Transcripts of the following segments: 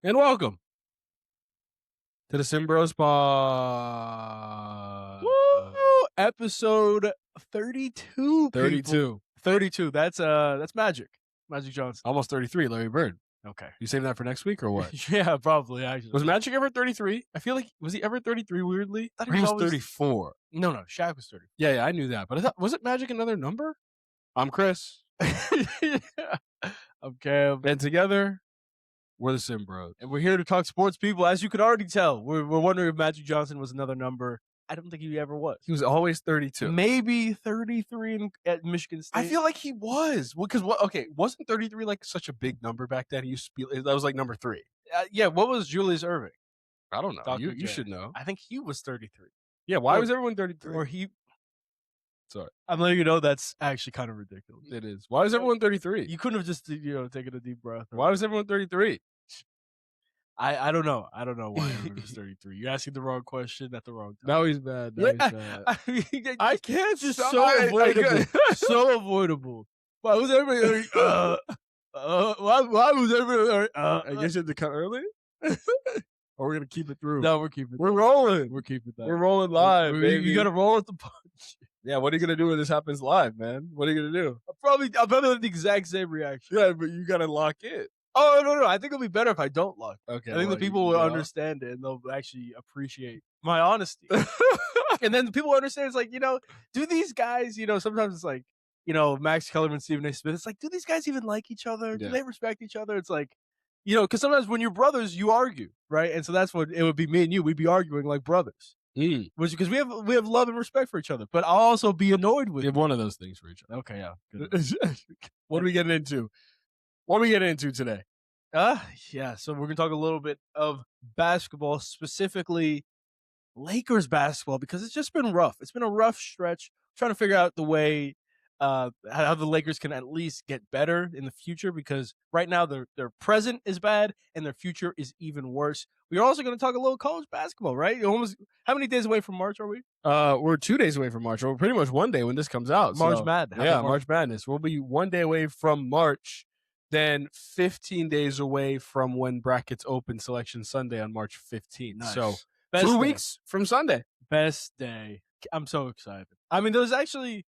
And welcome to the SimmBros Pod. Woo! Episode 32. 32. 32. That's Magic. Magic Johnson. Almost 33, Larry Bird. Okay. You saving that for next week or what? Yeah, probably, actually. Was Magic ever 33? I feel like, was he ever 33 weirdly? I thought Or he was always 34. No, Shaq was 30. Yeah, I knew that. But I thought, was it Magic another number? I'm Chris. Yeah. I'm Cam. And together, we're the SimmBros. And we're here to talk sports, people. As you could already tell, we're wondering if Magic Johnson was another number. I don't think he ever was. He was always 32. Maybe 33 at Michigan State. I feel like he was. Because, wasn't 33 like such a big number back then? He used to be, that was like number 3. Yeah, what was Julius Erving? I don't know. Dr. You J. should know. I think he was 33. Yeah, why Or- was everyone 33? Or he... Sorry. I'm letting you know that's actually kind of ridiculous. It is. Why was everyone 33? You couldn't have just, taken a deep breath. Why was everyone 33? I don't know. I don't know why everyone was 33. You're asking the wrong question at the wrong time. Now he's bad. Now he's bad. I can't just so avoidable. So avoidable. Why was everybody why was everybody I guess you had to cut early? Or we're going to keep it through? No, we're keeping We're rolling. We're keeping that. We're rolling live, baby. You gotta roll with the punch. Yeah, what are you going to do when this happens live, man? What are you going to do? I'll probably have the exact same reaction. Yeah, but you got to lock in. Oh, no. I think it'll be better if I don't look. Okay. I think the people will understand it and they'll actually appreciate my honesty. And then the people understand it's like, do these guys, sometimes it's like, Max Kellerman, Stephen A. Smith, it's like, do these guys even like each other? Do Yeah. they respect each other? It's like, because sometimes when you're brothers, you argue, right? And so that's what it would be. Me and you, we'd be arguing like brothers, because we have love and respect for each other. But I'll also be annoyed with We have one of those things for each other. Okay, yeah. Good. What are we getting into? What are we getting into today? Yeah. So we're gonna talk a little bit of basketball, specifically Lakers basketball, because it's just been rough. It's been a rough stretch. Trying to figure out the way how the Lakers can at least get better in the future, because right now their present is bad and their future is even worse. We're also going to talk a little college basketball, right? How many days away from March are we? We're 2 days away from March. We're pretty much 1 day when this comes out. March Madness. Yeah, March Madness. We'll be 1 day away from March, then 15 days away from when brackets open Selection Sunday on March 15th. Nice. So Best 2 day. weeks from Sunday. Best day. I'm so excited. I mean, there's actually,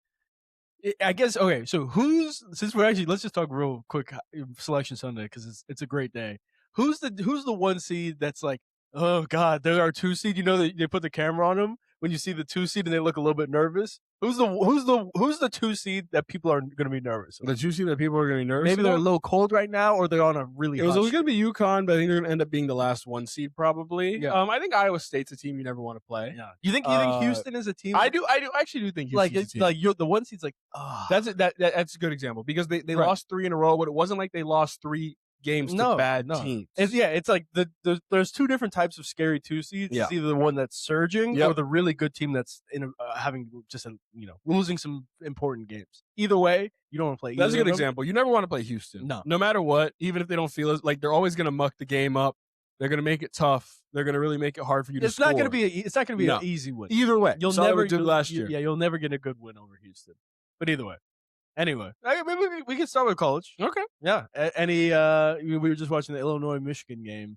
I guess, okay, so let's just talk real quick Selection Sunday, because it's a great day. Who's the 1 seed that's like, oh God, there are 2 seed? They put the camera on them when you see the 2 seed and they look a little bit nervous. Who's the 2 seed that people are going to be nervous about? Did you see that people are going to be nervous? Maybe they're a little cold right now, or they're on a really It was hot always going to be UConn, but I think they're going to end up being the last 1 seed probably. Yeah. I think Iowa State's a team you never want to play. Yeah. You think Houston is a team? I actually do think Houston's Like, a it's team. like the 1 seed's like, oh. That's a good example, because they Right. lost 3 in a row, but it wasn't like they lost 3 games to bad teams. It's like there's 2 different types of scary 2 seeds. Yeah. It's either the one that's surging, Yep. or the really good team that's having just losing some important games. Either way, you don't want to play. That's a either good of them. example. You never want to play Houston. No matter what, even if they don't feel it, like they're always going to muck the game up. They're going to make it tough. They're going to really make it hard for you to It's score. not going to be an easy win. Either way. You'll Saw what never we did last year. Yeah, you'll never get a good win over Houston. But either way. Anyway, maybe we can start with college. Okay. Yeah. We were just watching the Illinois-Michigan game.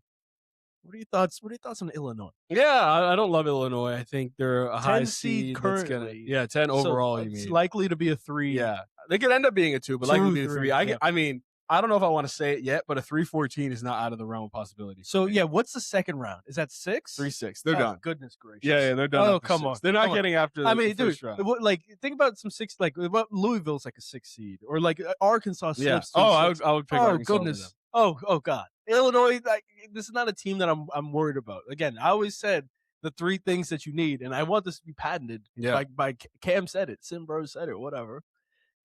What are your thoughts? What are your thoughts on Illinois? Yeah, I don't love Illinois. I think they're a 10 high seed seed. currently. 10 overall. So You it's mean? likely to be a 3. Yeah, they could end up being a 2, but 2, likely to be a 3. 3, yeah. I mean, I don't know if I want to say it yet, but a 3-14 is not out of the realm of possibility. So yeah, what's the second round? Is that 6? 3-6. They're Oh, done. Goodness gracious. Yeah, they're done. Oh, after come 6. on. They're not Come on. getting after. I mean, the dude, first round. think about some 6. Like, what Louisville's like a 6 seed, or like Arkansas slips. Yeah. to Oh, a I 6. would pick Oh Arkansas over goodness. them. Oh God. Illinois. This is not a team that I'm worried about. Again, I always said the 3 things that you need, and I want this to be patented. Yeah. By Cam said it, SimmBros said it, whatever.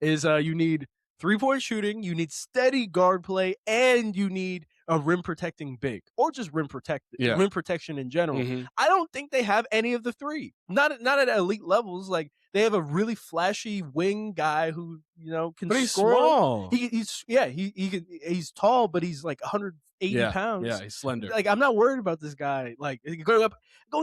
Is you need 3-point shooting, you need steady guard play, and you need a rim protecting big, or just rim protection in general. Mhm. I don't think they have any of the 3. Not at elite levels. Like, they have a really flashy wing guy who can But he's score. small. He's tall, but he's like 180 pounds. Yeah, he's slender. Like, I'm not worried about this guy. Like, going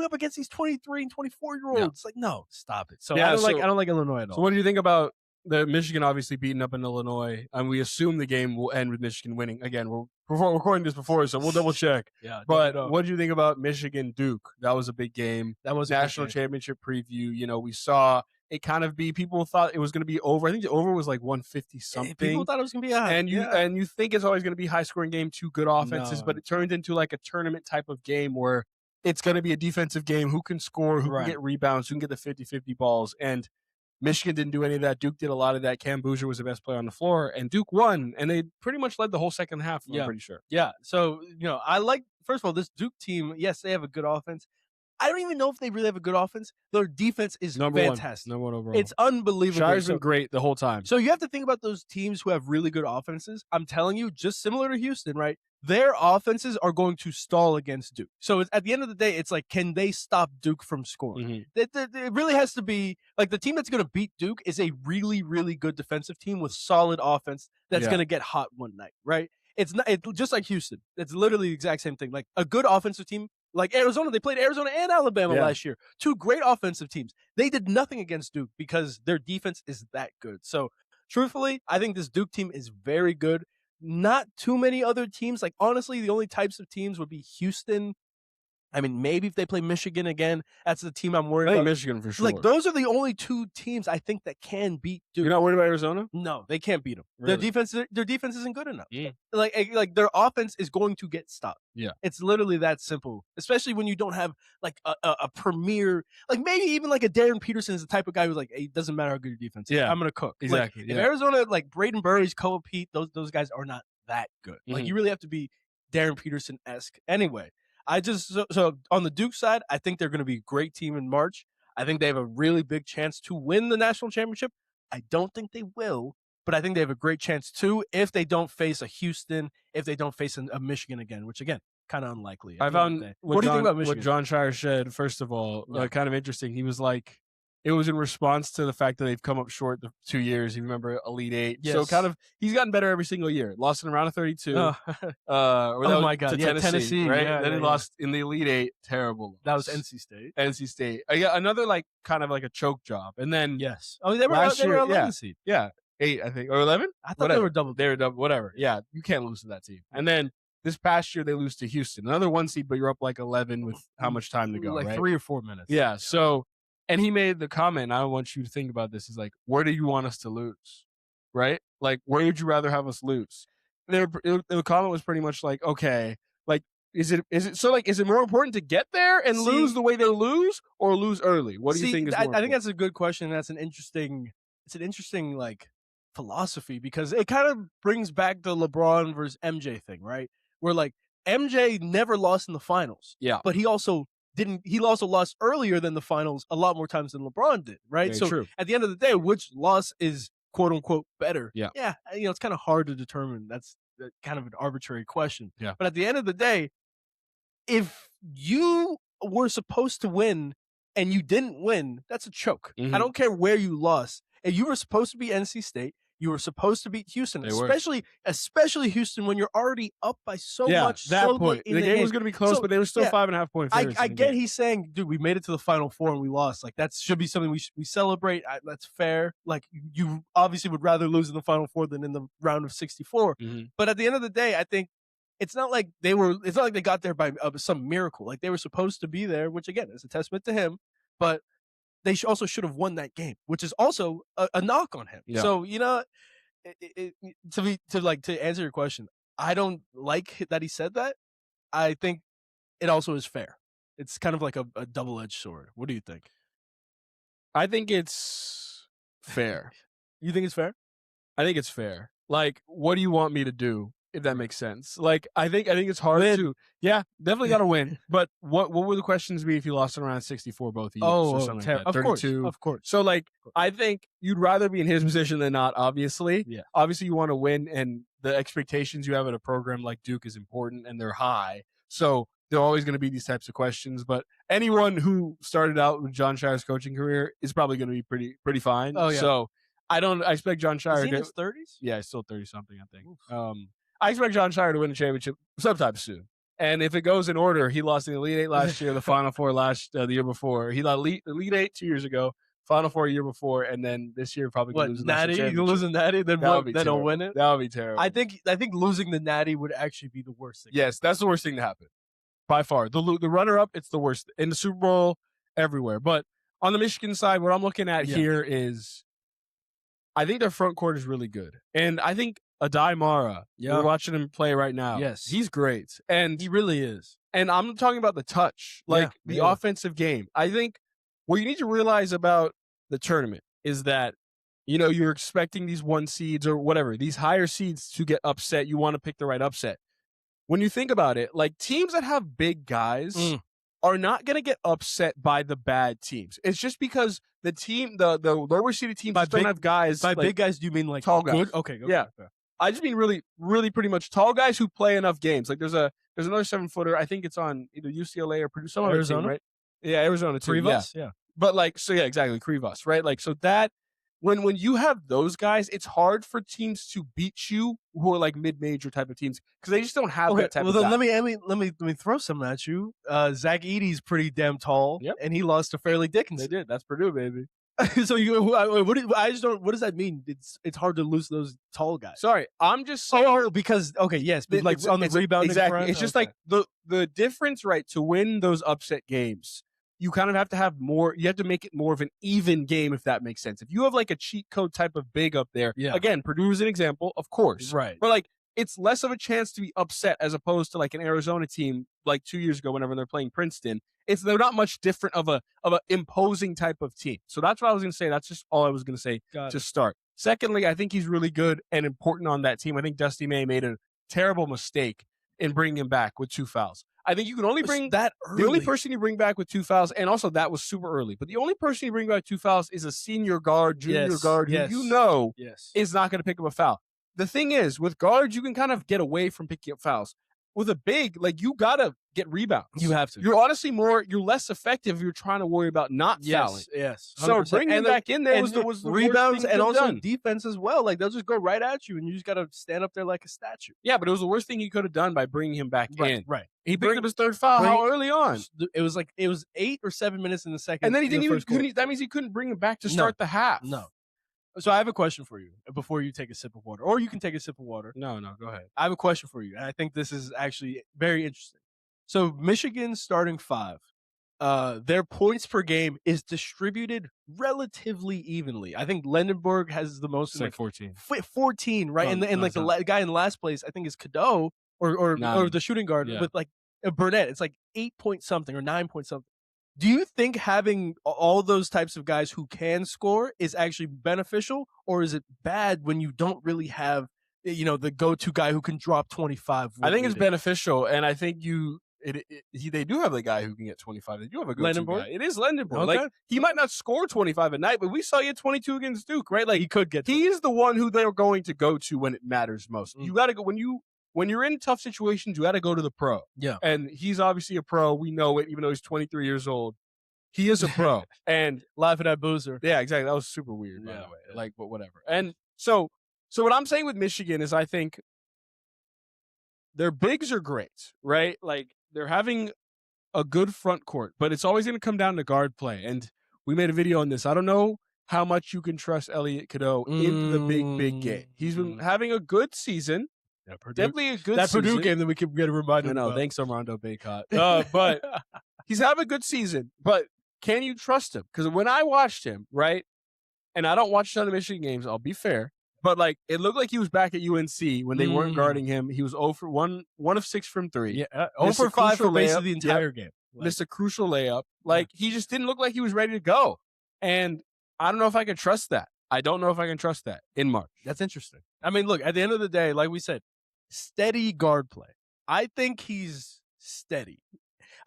up against these 23 and 24-year-olds. Like, no, stop it. So Yeah, I don't like Illinois at all. So what do you think about the Michigan obviously beating up in Illinois, and we assume the game will end with Michigan winning. Again, we're recording this before, so we'll double check. Yeah, but what do you think about Michigan Duke? That was a big game. That was national championship preview. We saw it kind of be. People thought it was going to be over. I think the over was like 150 something. People thought it was going to be high, and you think it's always going to be high scoring game, two good offenses, but it turned into like a tournament type of game where it's going to be a defensive game. Who can score? Who can get rebounds? Who can get the 50-50 balls? And Michigan didn't do any of that. Duke did a lot of that. Cam Boozer was the best player on the floor, and Duke won, and they pretty much led the whole second half, I'm pretty sure. Yeah, so, I like, first of all, this Duke team, yes, they have a good offense. I don't even know if they really have a good offense. Their defense is fantastic. Number one overall. It's unbelievable. Scheyer's been great the whole time. So you have to think about those teams who have really good offenses. I'm telling you, just similar to Houston, right? Their offenses are going to stall against Duke. So at the end of the day, it's like, can they stop Duke from scoring? Mm-hmm. It really has to be, like, the team that's going to beat Duke is a really, really good defensive team with solid offense that's going to get hot one night, right? It's just like Houston. It's literally the exact same thing. Like, a good offensive team, like Arizona, they played Arizona and Alabama last year. Two great offensive teams. They did nothing against Duke because their defense is that good. So, truthfully, I think this Duke team is very good. Not too many other teams. Like, honestly, the only types of teams would be Houston. I mean, maybe if they play Michigan again, that's the team I'm worried about. Michigan for sure. Like, those are the only two teams I think that can beat Duke. You're not worried about Arizona? No, they can't beat them. Really? Their defense isn't good enough. Like their offense is going to get stopped. Yeah, it's literally that simple. Especially when you don't have like a premier, like maybe even like a Darren Peterson is the type of guy who's like, hey, it doesn't matter how good your defense is. I'm gonna cook. Exactly. Like, if Arizona, like Braden Burries, Koa Pete, those guys are not that good. Like, you really have to be Darren Peterson-esque. Anyway, so on the Duke side, I think they're going to be a great team in March. I think they have a really big chance to win the national championship. I don't think they will, but I think they have a great chance too if they don't face a Houston, if they don't face a Michigan again, which again, kind of unlikely. I found what do you think about Michigan? What John Scheyer said, first of all, kind of interesting. He was like, it was in response to the fact that they've come up short the 2 years. You remember Elite Eight. Yes. So kind of, he's gotten better every single year. Lost in a round of 32. Oh my God. To Tennessee, right? Yeah, then he lost in the Elite Eight. Terrible loss. That was NC State. NC State. I got another like kind of like a choke job. And then they were 11 seed. Yeah. 8, I think. Or 11? I thought they were double. They were double. Whatever. Yeah. You can't lose to that team. And then this past year, they lose to Houston. Another 1 seed, but you're up like 11 with how much time to go, like right? 3 or 4 minutes. Yeah. So, and he made the comment, I want you to think about this, is like, where do you want us to lose? Right? Like, where would you rather have us lose? The comment was pretty much like, okay, like, is it more important to get there and lose the way they lose, or lose early? What do you think is more important? I think that's a good question. That's an interesting like philosophy, because it kind of brings back the LeBron versus MJ thing, right? Where like MJ never lost in the finals. Yeah. But he also lost earlier than the finals a lot more times than LeBron did, right? Very true. At the end of the day, which loss is quote unquote better? Yeah. Yeah. It's kind of hard to determine. That's kind of an arbitrary question. Yeah. But at the end of the day, if you were supposed to win and you didn't win, that's a choke. I don't care where you lost. If you were supposed to be NC State, you were supposed to beat Houston, especially Houston when you're already up by so much. That so point, the game was going to be close, but they were still 5.5 point favorites. I get he's saying, dude, we made it to the Final Four and we lost. Like, that should be something we celebrate. That's fair. Like, you obviously would rather lose in the Final Four than in the round of 64. But at the end of the day, I think it's not like they got there by some miracle. Like, they were supposed to be there, which again is a testament to him. But they also should have won that game, which is also a knock on him. Yeah. So, to answer your question, I don't like that he said that. I think it also is fair. It's kind of like a double-edged sword. What do you think? I think it's fair. You think it's fair? I think it's fair. Like, what do you want me to do? If that makes sense. Like, I think it's hard to. Yeah, definitely got to win. But what would the questions be if you lost in around 64 both of you? Oh, like that? 32. Of course. So, like, I think you'd rather be in his position than not, obviously. Yeah. Obviously, you want to win, and the expectations you have at a program like Duke is important, and they're high. So, there are always going to be these types of questions. But anyone who started out with John Scheyer's coaching career is probably going to be pretty fine. Oh, yeah. So, I expect John Scheyer. Is he in his 30s? Yeah, he's still 30-something, I think. I expect John Scheyer to win a championship sometime soon. And if it goes in order, he lost in the Elite Eight last year, the Final Four the year before. He lost Elite Eight 2 years ago, Final Four a year before, and then this year probably what, lose the Natty? national You lose a Natty, then they'll win it. That would be terrible. I think losing the Natty would actually be the worst thing. Yes, that's the worst thing to happen by far. The runner up, it's the worst in the Super Bowl everywhere. But on the Michigan side, what I'm looking at here is, I think their front court is really good, and I think Adai Mara. We're watching him play right now. Yes, he's great, and he really is. And I'm talking about the touch, like the offensive game. I think what you need to realize about the tournament is that, you're expecting these 1 seeds or whatever, these higher seeds to get upset. You want to pick the right upset. When you think about it, like teams that have big guys are not going to get upset by the bad teams. It's just because the lower seeded teams don't have guys. By big guys, do you mean like tall guys? Good? Okay. Yeah. Okay. I just mean really, really pretty much tall guys who play enough games. Like there's another 7-footer. I think it's on either UCLA or Purdue. Some Arizona, team, right? Yeah, Arizona too. Krivas? Yeah. But exactly, Krivas, right? Like, so that when you have those guys, it's hard for teams to beat you who are like mid-major type of teams because they just don't have that type of guy. Let me throw some at you. Zach Edey's pretty damn tall, and he lost to Fairleigh Dickinson. They did. That's Purdue, baby. So what does that mean? It's hard to lose those tall guys. Sorry, I'm just saying because like on the rebounding exactly. front, it's just like the difference, right? To win those upset games, you kind of have to have more. You have to make it more of an even game, if that makes sense. If you have like a cheat code type of big up there, again, Purdue is an example, of course, right? But like, it's less of a chance to be upset as opposed to like an Arizona team like 2 years ago whenever they're playing Princeton. They're not much different of a imposing type of team. So that's what I was going to say. That's just all I was going to say to start. Secondly, I think he's really good and important on that team. I think Dusty May made a terrible mistake in bringing him back with 2 fouls. I think you can only bring that early. The only person you bring back with 2 fouls, and also that was super early, but the only person you bring back with 2 fouls is a senior guard, junior guard, who is not going to pick up a foul. The thing is, with guards, you can kind of get away from picking up fouls. With a big, like, you got to get rebounds. You have to. You're honestly you're less effective if you're trying to worry about not fouling. Yes. 100%. So bringing him back in there was the rebounds and also done. Defense as well. Like, they'll just go right at you, and you just got to stand up there like a statue. Yeah, but it was the worst thing he could have done by bringing him back in. Right. He picked up his 3rd foul how early on? It was 8 or 7 minutes in the second. And then he didn't even. That means he couldn't bring him back to start the half. No. So I have a question for you before you take a sip of water, or you can take a sip of water. No, go ahead. I have a question for you, and I think this is actually very interesting. So Michigan's starting 5, their points per game is distributed relatively evenly. I think Lendenberg has the most. It's like 14. 14, right? And the guy in last place, I think, is Cadeau or the shooting guard with like Burnett. It's like 8 point something or 9 point something. Do you think having all those types of guys who can score is actually beneficial, or is it bad when you don't really have, the go-to guy who can drop 25? I think it's beneficial, and I think they do have the guy who can get 25. They do have a go-to guy. It is Lendenborg. Okay. Like, he might not score 25 a night, but we saw you at 22 against Duke, right? Like, he could get. He's the one who they're going to go to when it matters most. You got to go when you're in tough situations. You got to go to the pro. Yeah, and he's obviously a pro. We know it, even though he's 23 years old. He is a pro. And laughing at Boozer. Yeah, exactly. That was super weird, by the way. Like, but whatever. And so what I'm saying with Michigan is I think their bigs are great, right? Like, they're having a good front court, but it's always going to come down to guard play. And we made a video on this. I don't know how much you can trust Elliot Cadeau in the big game. He's been having a good season. Yeah, definitely a good season. Purdue game that we could get a reminder. I know. Thanks, Armando Baycott. But he's having a good season. But can you trust him? Because when I watched him, right, and I don't watch a ton of Michigan games, I'll be fair, but like, it looked like he was back at UNC when they weren't guarding him. He was 0 for 1 of 6 from 3. Yeah, 0 for 5 for basically the entire game. Missed a crucial layup. Like, he just didn't look like he was ready to go. And I don't know if I can trust that. I don't know if I can trust that in March. That's interesting. I mean, look, at the end of the day, like we said, steady guard play. I think he's steady.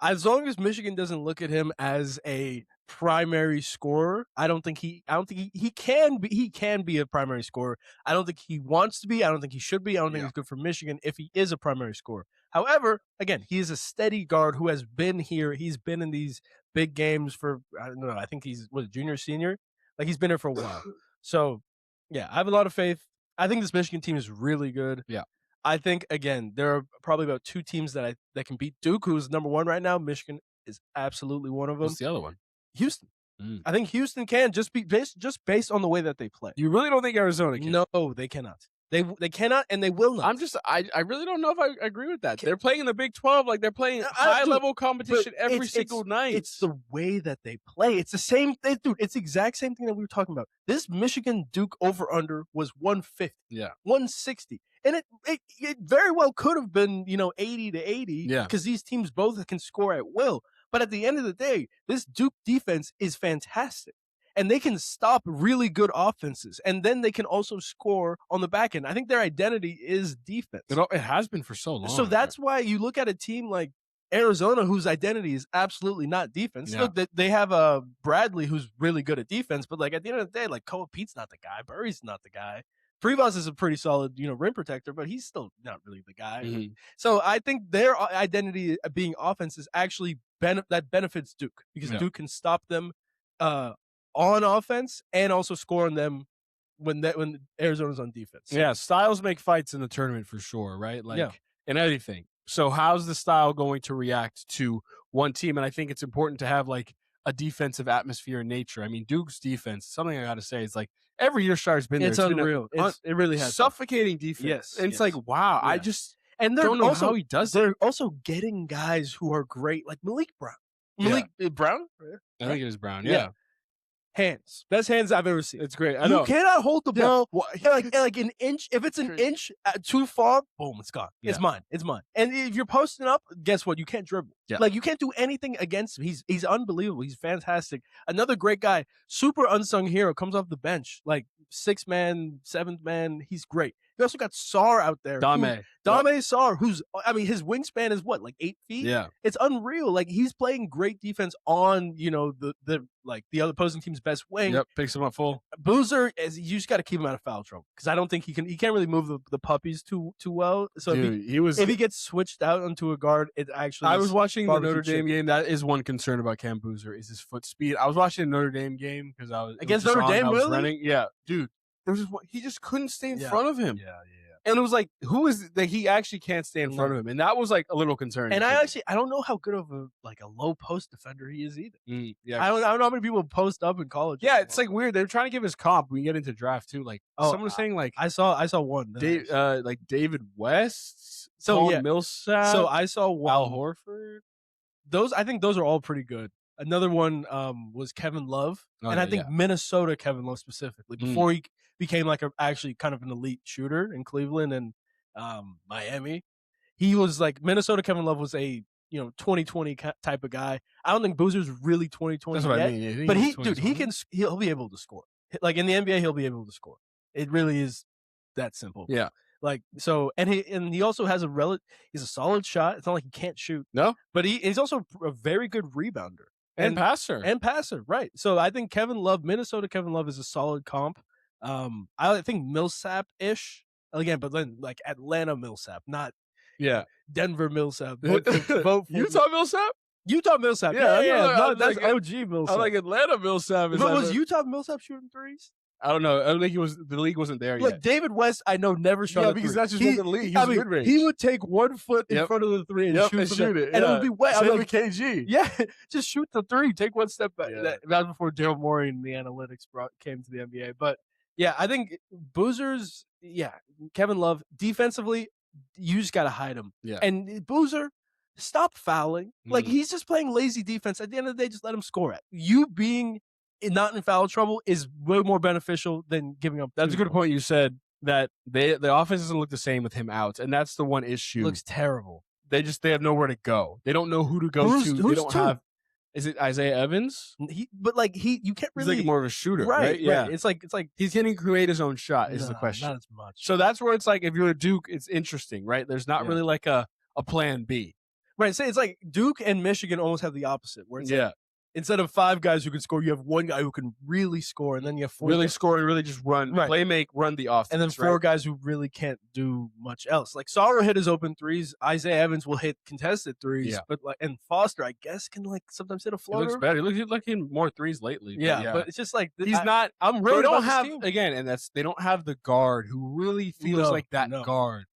As long as Michigan doesn't look at him as a primary scorer, I don't think he can be a primary scorer. I don't think he wants to be. I don't think he should be. I don't think he's good for Michigan if he is a primary scorer. However, again, he is a steady guard who has been here. He's been in these big games for, I don't know, I think he's junior, senior. Like, he's been here for a while. So, yeah, I have a lot of faith. I think this Michigan team is really good. Yeah. I think, again, there are probably about 2 teams that can beat Duke, who's number 1 right now. Michigan is absolutely one of them. What's the other one? Houston. I think Houston can just based on the way that they play. You really don't think Arizona can? No, they cannot. They cannot, and they will not. I really don't know if I agree with that. They're playing in the Big 12, like they're playing high-level competition every single night. It's the way that they play. It's the same thing, dude. It's the exact same thing that we were talking about. This Michigan-Duke over-under was 150. Yeah. 160. And it very well could have been, 80 to 80. Yeah. Because these teams both can score at will. But at the end of the day, this Duke defense is fantastic. And they can stop really good offenses. And then they can also score on the back end. I think their identity is defense. It has been for so long. So that's why you look at a team like Arizona, whose identity is absolutely not defense. Yeah. Look, they have Bradley, who's really good at defense. But at the end of the day, Koa Pete's not the guy. Burry's not the guy. Privas is a pretty solid, rim protector, but he's still not really the guy. Mm-hmm. So I think their identity being offense is actually that benefits Duke because Duke can stop them on offense and also score on them when Arizona's on defense. Yeah, styles make fights in the tournament for sure, right? And everything. So how's the style going to react to one team? And I think it's important to have a defensive atmosphere in nature. I mean, Duke's defense, something I got to say is every year Scheier's been there. It's unreal. It really has suffocating defense. Yes. And it's wow, yeah. I just and don't know how he does it. They're also getting guys who are great, like Malik Brown. Brown? I think it is Brown. Yeah. Hands. Best hands I've ever seen. It's great. I know. You cannot hold the ball like an inch. If it's an inch too far, boom, it's gone. Yeah. It's mine. It's mine. And if you're posting up, guess what? You can't dribble. Yeah. You can't do anything against him. He's unbelievable. He's fantastic. Another great guy. Super unsung hero. Comes off the bench. 6th man, 7th man. He's great. You also got Sarr out there. Dame Sarr, who's, his wingspan is what, 8 feet? Yeah. It's unreal. He's playing great defense on, the other opposing team's best wing. Yep, picks him up full. Boozer, you just got to keep him out of foul trouble because I don't think he can't really move the puppies too well. So dude, if he gets switched out onto a guard, it actually. I was watching the Notre Dame game. That is one concern about Cam Boozer is his foot speed. I was watching the Notre Dame game because I was against Notre Dame. Really? Running. Yeah, dude. He just couldn't stay in front of him. Yeah. And it was who is that? He actually can't stay in front of him, and that was a little concerning. And I don't know how good of a low post defender he is either. Yeah, I don't know how many people post up in college. Yeah, it's weird. They're trying to give his comp. We get into draft too. Someone was saying I saw one. David West. Millsap. So I saw one. Al Horford. I think those are all pretty good. Another one was Kevin Love, I think Minnesota Kevin Love specifically before he became actually kind of an elite shooter in Cleveland and Miami. He was Minnesota Kevin Love was a 2020 type of guy. I don't think Boozer's really 2020 That's yet, what I mean. but he'll be able to score. In the NBA he'll be able to score. It really is that simple. Yeah. He also has he's a solid shot. It's not like he can't shoot. No. But he's also a very good rebounder. And passer. Right. So I think Minnesota Kevin Love is a solid comp. I think Millsap-ish again, but then Atlanta Millsap, not Denver Millsap. Vote for Utah Millsap? Utah Millsap. Yeah. That's OG Millsap. I like Atlanta Millsap. But was Utah Millsap shooting threes? I don't know. I don't think the league wasn't there yet. David West, I know, never shot a three. Because that's just what the league. He's good range. He would take 1 foot in front of the three and shoot it. And it would be wet. Same with KG. Yeah, just shoot the three. Take 1 step back. Yeah. That was before Daryl Morey and the analytics came to the NBA. But, yeah, I think Boozer's, Kevin Love, defensively, you just got to hide him. Yeah. And Boozer, stop fouling. He's just playing lazy defense. At the end of the day, just let him score it. You being not in foul trouble is way more beneficial than giving up. That's a good point. You said that the offense doesn't look the same with him out, and that's the one issue. It looks terrible. They have nowhere to go. They don't know who to go to. They don't have. Is it Isaiah Evans? You can't really. He's more of a shooter, right? Yeah. Right. It's like he's going to create his own shot. Is the question? Not as much. So that's where it's if you're a Duke, it's interesting, right? There's not really a plan B. Right. So it's Duke and Michigan almost have the opposite, where it's instead of 5 guys who can score, you have 1 guy who can really score, and then you have 4 really score and really just run, run the offense, and then 4 guys who really can't do much else. Sarr hit his open threes. Isaiah Evans will hit contested threes, but and Foster, I guess, can sometimes hit a floater. He looks better. He looks like more threes lately. But it's just he's not. I'm really don't have again, and they don't have the guard who really feels like that guard.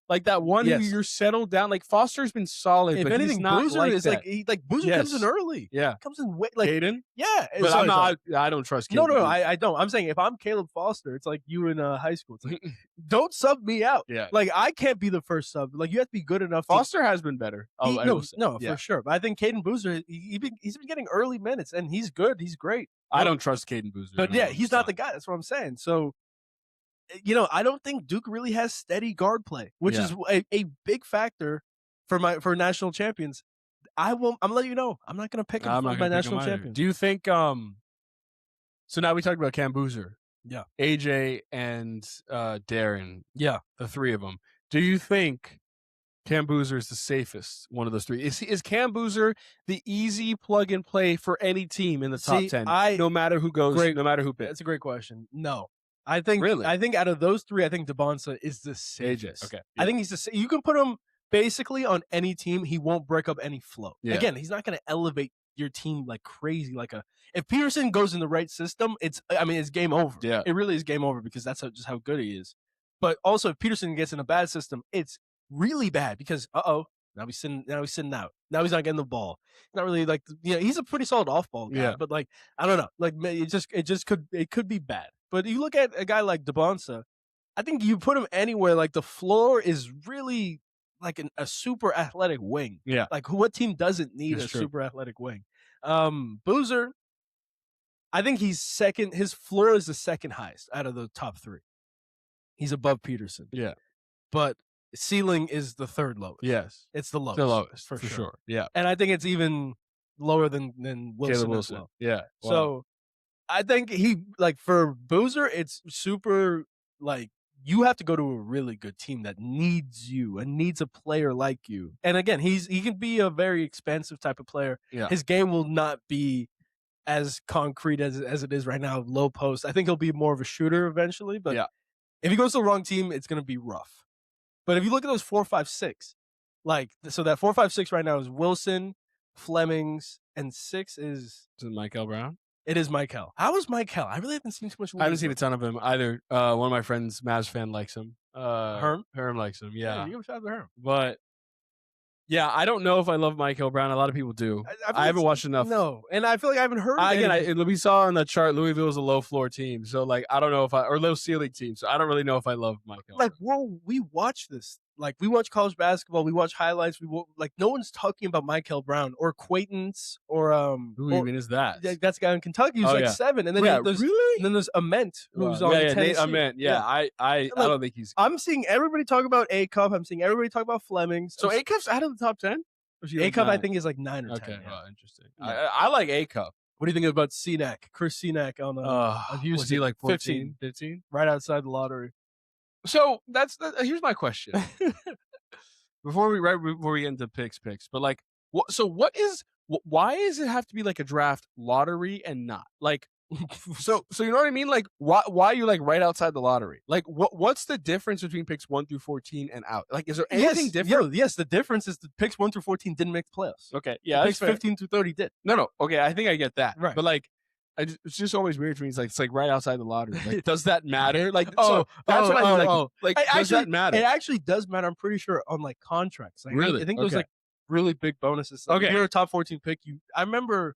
Like that one who Yes. you're settled down. Like Foster's been solid, If but anything, he's not Boozer like is that. Boozer comes in early. Yeah. Comes in like Caden? Yeah. But sorry. I don't trust Caden. No, I don't. I'm saying if I'm Caleb Foster, it's like you in high school. It's like, don't sub me out. Yeah. Like I can't be the first sub. Like you have to be good enough. Foster has been better. For sure. But I think Caden Boozer, he's been getting early minutes, and he's good. He's great. I don't trust Caden Boozer. But yeah, he's not the guy. That's what I'm saying. So, I don't think Duke really has steady guard play, which is a big factor for national champions. I'm letting you know. I'm not going to pick him for my national champion. Do you think? So now we talked about Cam Boozer. Yeah. AJ and Darren. Yeah. The three of them. Do you think Cam Boozer is the safest one of those three? Is Cam Boozer the easy plug and play for any team in the top 10? No matter who goes, no matter who picks. That's a great question. No. I think out of those three, I think DeBonsa is the safest. AJ. Okay. Yeah. I think he's you can put him basically on any team. He won't break up any flow. Yeah. Again, he's not going to elevate your team like crazy. If Peterson goes in the right system, it's game over. Yeah. It really is game over because that's just how good he is. But also, if Peterson gets in a bad system, it's really bad because now he's sitting out. Now he's not getting the ball. Not really he's a pretty solid off ball guy. Yeah. But I don't know. It could be bad. But you look at a guy like DeBonsa, I think you put him anywhere. Like the floor is really like a super athletic wing. Yeah. Like what team doesn't need a super athletic wing? Boozer, I think he's second. His floor is the second highest out of the top three. He's above Peterson. Yeah. But ceiling is the third lowest. Yes. It's the lowest. The lowest, for sure. Yeah. And I think it's even lower than Wilson. Wilson. As well. Yeah. Wow. So I think for Boozer, it's super you have to go to a really good team that needs you and needs a player like you. And again, he can be a very expensive type of player. Yeah. His game will not be as concrete as it is right now, low post. I think he'll be more of a shooter eventually, but if he goes to the wrong team, it's going to be rough. But if you look at those 4, 5, 6, so that 4, 5, 6 right now is Wilson, Flemings, and 6 is it Michael Brown? It is Michael. How is Michael? I really haven't seen too much. I haven't seen a ton of him either. One of my friends, Mavs fan, likes him. Herm likes him. Yeah. You give a shout out to Herm. But yeah, I don't know if I love Michael Brown. A lot of people do. I haven't watched enough. No, and I feel like I haven't heard. We saw on the chart Louisville is a low floor team, so I don't know if or low ceiling team, so I don't really know if I love Michael. We watch this. We watch college basketball. We watch highlights. No one's talking about Michael Brown or Quaintance or Who even is that? That's the guy in Kentucky who's 7, and then there's Ament who's on Tennessee. Nate Ament. Yeah. I don't think he's. I'm seeing everybody talk about A-Cup. I'm seeing everybody talk about Flemings. So A-Cup's out of the top 10. A-Cup I think is 9 or 10. Okay, interesting. Yeah. I like A-Cup. What do you think about CNAC? Chris CNAC on Houston. Was he 14, 15? Right outside the lottery. So here's my question. before we get into picks, but why does it have to be a draft lottery and not so you know what I mean? Why are you right outside the lottery? What's the difference between picks 1 through 14 and out? Is there anything different? Yes, the difference is the picks 1 through 14 didn't make the playoffs. Okay, yeah, picks 15 through 30 did. No, okay, I think I get that. Right, but it's just always weird to me. It's right outside the lottery. Does that matter? Does that matter? It actually does matter. I'm pretty sure on Really? Contracts. I think there's really big bonuses. If you're a top 14 pick, I remember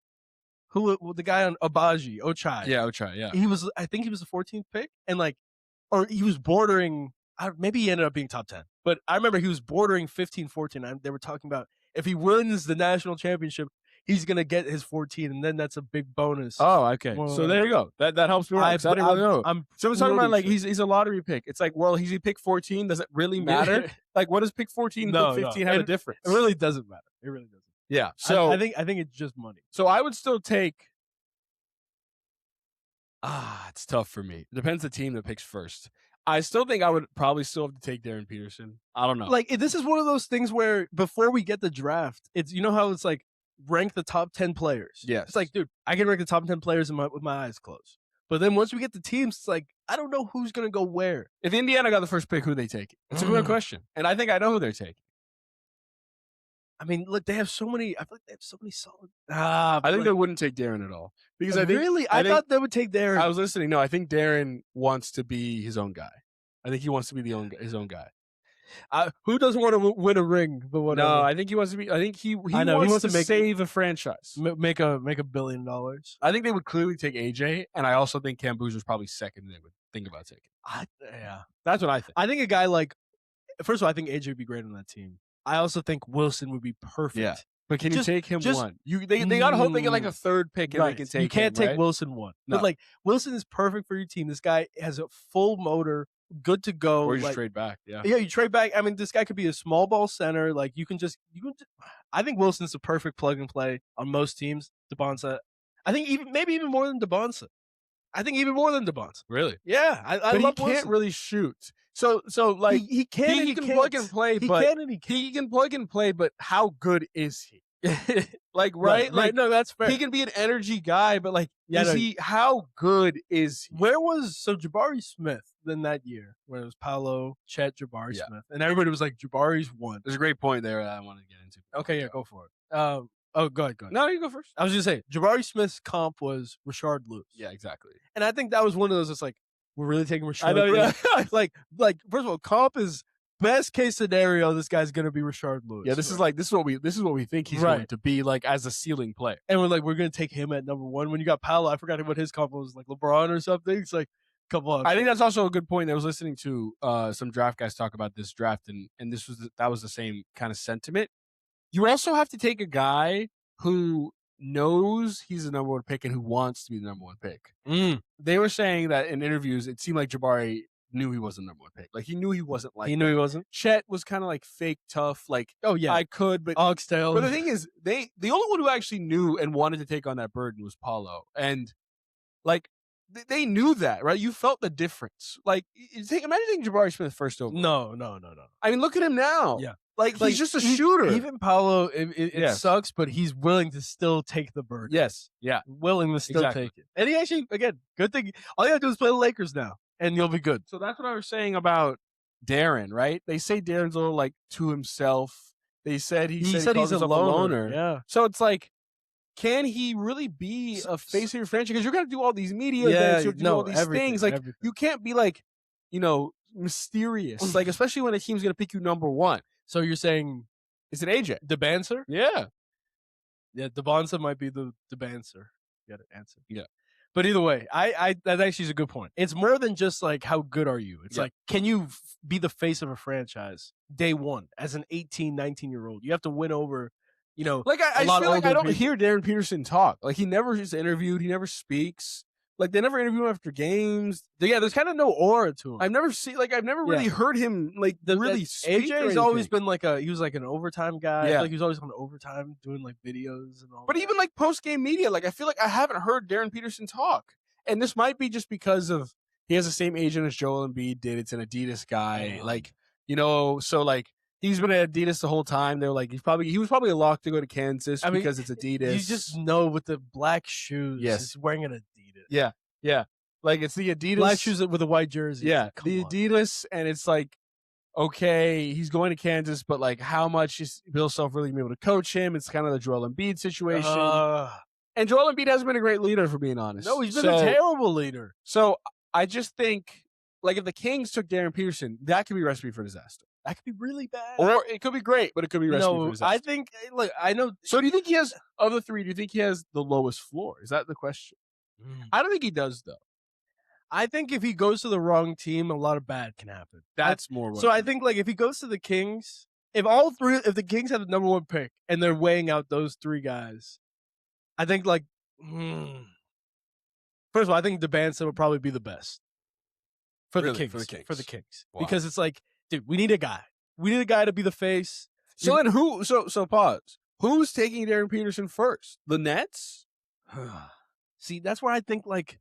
the guy on Ochai. Yeah, Ochai. Yeah, I think he was the 14th pick, and or he was bordering. Maybe he ended up being top 10, but I remember he was bordering 15, 14. They were talking about if he wins the national championship, he's gonna get his 14, and then that's a big bonus. Oh, okay. So there you go. That helps me. I didn't really know. Someone's talking about he's a lottery pick. It's he's a pick 14. Does it really matter? What does pick 14 and pick 15 have a difference? It really doesn't matter. It really doesn't. Yeah. So I think it's just money. So I would still take. It's tough for me. It depends the team that picks first. I still think I would probably still have to take Darren Peterson. I don't know. This is one of those things where before we get the draft, it's how it's rank the top 10 players. Yes. It's dude, I can rank the top 10 players with my eyes closed. But then once we get the teams, it's I don't know who's gonna go where. If Indiana got the first pick, who they take? It's a good question, and I think I know who they're taking. I mean, look, they have so many. I feel like they have so many solid. I think they wouldn't take Darren at all because I thought they would take Darren. I was listening. No, I think Darren wants to be his own guy. I think he wants to be his own guy. Who doesn't want to win a ring? But whatever. No, I think he wants to be. I think he I know, wants to save a franchise. Make $1 billion. I think they would clearly take AJ, and I also think Cam Boozer's probably second. They would think about taking. Yeah, that's what I think. I think a guy like, first of all, I think AJ would be great on that team. I also think Wilson would be perfect. Yeah. But can you take him one? They gotta hope they get like a third pick and they can take him. You can't take right? Wilson one. No. But like Wilson is perfect for your team. This guy has a full motor, good to go. Or you just trade back. Yeah, you trade back. I mean, this guy could be a small ball center. Like you can just I think Wilson's the perfect plug and play on most teams. DeBonsa, I think maybe even more than DeBonsa. I think even more than DeBonsa. Really? Yeah, I but love he can't Wilson. really shoot. So like he can. He can plug and play. He can plug and play. But how good is he? Like right? Like no, that's fair. He can be an energy guy, but like, he? How good is he? Where was Jabari Smith then that year when it was Paolo, Chet, Jabari Smith, and everybody was like, Jabari's one. There's a great point there that I wanted to get into. Okay, yeah, go for it. Go ahead. No, you go first. I was gonna say Jabari Smith's comp was Rashard Lewis. Yeah, exactly. And I think that was one of those. It's like we're really taking Rashard. I know, Lewis. like first of all, comp is best case scenario. This guy's gonna be Rashard Lewis. Yeah, this is what we think he's going to be like as a ceiling player. And we're gonna take him at number one. When you got Paolo, I forgot what his comp was, like LeBron or something. It's like, come on. I think that's also a good point. I was listening to some draft guys talk about this draft, and that was the same kind of sentiment. You also have to take a guy who knows he's the number one pick and who wants to be the number one pick. They were saying that in interviews, it seemed like Jabari knew he wasn't the number one pick. Like he knew he wasn't like. He knew he wasn't. Chet was kind of like fake tough. Like, oh yeah, I could, but oxtail. But the thing is, the only one who actually knew and wanted to take on that burden was Paolo, and like they knew that, right? You felt the difference. Like, imagine taking Jabari Smith first over. No. I mean, look at him now. Yeah. Like he's just a shooter. Even Paolo, it sucks, but he's willing to still take the burden. Yes. Yeah. Willing to still take it. And he actually, again, good thing. All you got to do is play the Lakers now, and you'll be good. So that's what I was saying about Darren, right? They say Darren's a little like to himself. They said he said he's a loner. Yeah. So it's like, can he really be a face of your franchise? Because you're going to do all these media events, you have to do all these things. Like, you can't be like, mysterious. Like, especially when a team's going to pick you number one. So you're saying, is it AJ? The Bancer? Yeah. Yeah, DeBonsa might be the Bancer. You got to answer. Yeah. But either way, I that actually is a good point. It's more than just like, how good are you? It's like, can you be the face of a franchise day one as an 18, 19-year-old? You have to win over, like I feel like I don't hear Darren Peterson talk. Like he never is interviewed. He never speaks. Like they never interview him after games. Yeah, there's kind of no aura to him. I've never really heard him really speak. AJ's always been he was like an overtime guy. Yeah. Like he was always on overtime doing like videos and all. But even like post game media, like I feel like I haven't heard Darren Peterson talk. And this might be just because of he has the same agent as Joel Embiid did. It's an Adidas guy. So like he's been at Adidas the whole time. They're like he was probably a lock to go to Kansas because it's Adidas. You just know with the black shoes. Yes. He's wearing an Adidas. Yeah. Like it's the Adidas. Black shoes with a white jersey. Yeah. The Adidas, and it's like, okay, he's going to Kansas, but like how much is Bill Self really going to be able to coach him? It's kind of the Joel Embiid situation. And Joel Embiid hasn't been a great leader, for being honest. No, he's been a terrible leader. So I just think, like, if the Kings took Darren Peterson, that could be a recipe for disaster. That could be really bad. Or it could be great, but it could be a recipe for disaster. I think, I know. So do you think he has, of the three, do you think he has the lowest floor? Is that the question? I don't think he does, though. I think if he goes to the wrong team, a lot of bad can happen. That's more. So I think, like, if he goes to the Kings, if the Kings have the number one pick and they're weighing out those three guys, I think, like, first of all, I think DeBanson would probably be the best for the Kings. Wow. Because it's like, dude, we need a guy. We need a guy to be the face. So then who? So pause. Who's taking Darren Peterson first? The Nets? See, that's where I think, like,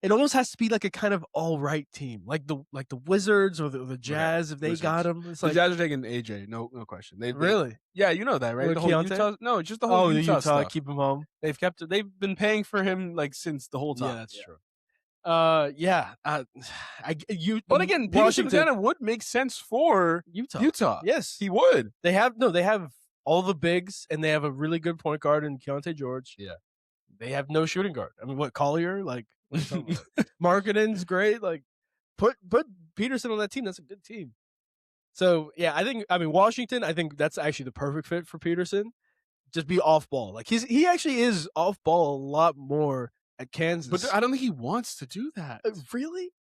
it almost has to be like a kind of all right team, like the Wizards or the Jazz. If they Wizards. Got him, it's the like, Jazz are taking AJ. No question. They really, yeah, you know that, right? The whole Utah, no, just the whole Utah stuff. Keep him home. They've been paying for him like since the whole time. Yeah, that's true. But again, Peterson kind of would make sense for Utah. Yes, he would. They have all the bigs, and they have a really good point guard in Keontae George. Yeah, they have no shooting guard. I mean, what Collier? Like, Markkanen's great. Like, put Peterson on that team, that's a good team. So, yeah, I mean, Washington, I think that's actually the perfect fit for Peterson. Just be off ball. Like he actually is off ball a lot more at Kansas. But I don't think he wants to do that. Really?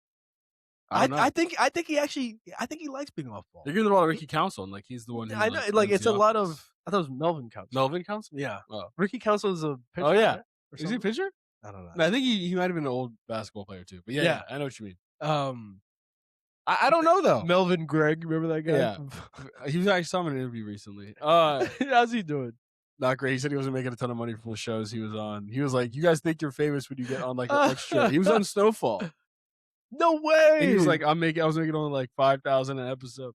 I think he likes being off ball. You're giving the ball to Ricky Council, and like he's the one who I know, like it's a lot of. I thought it was Melvin Council. Melvin Council? Yeah. Oh. Ricky Council is a pitcher. Oh yeah. Is he a pitcher? I don't know. No, I think he might have been an old basketball player too. But yeah, I know what you mean. I don't know though. Melvin Gregg, remember that guy? Yeah. He was actually saw him in an interview recently. How's he doing? Not great. He said he wasn't making a ton of money from the shows he was on. He was like, "You guys think you're famous when you get on like an extra." He was on Snowfall. No way. And he was like, I was making only like $5,000 an episode,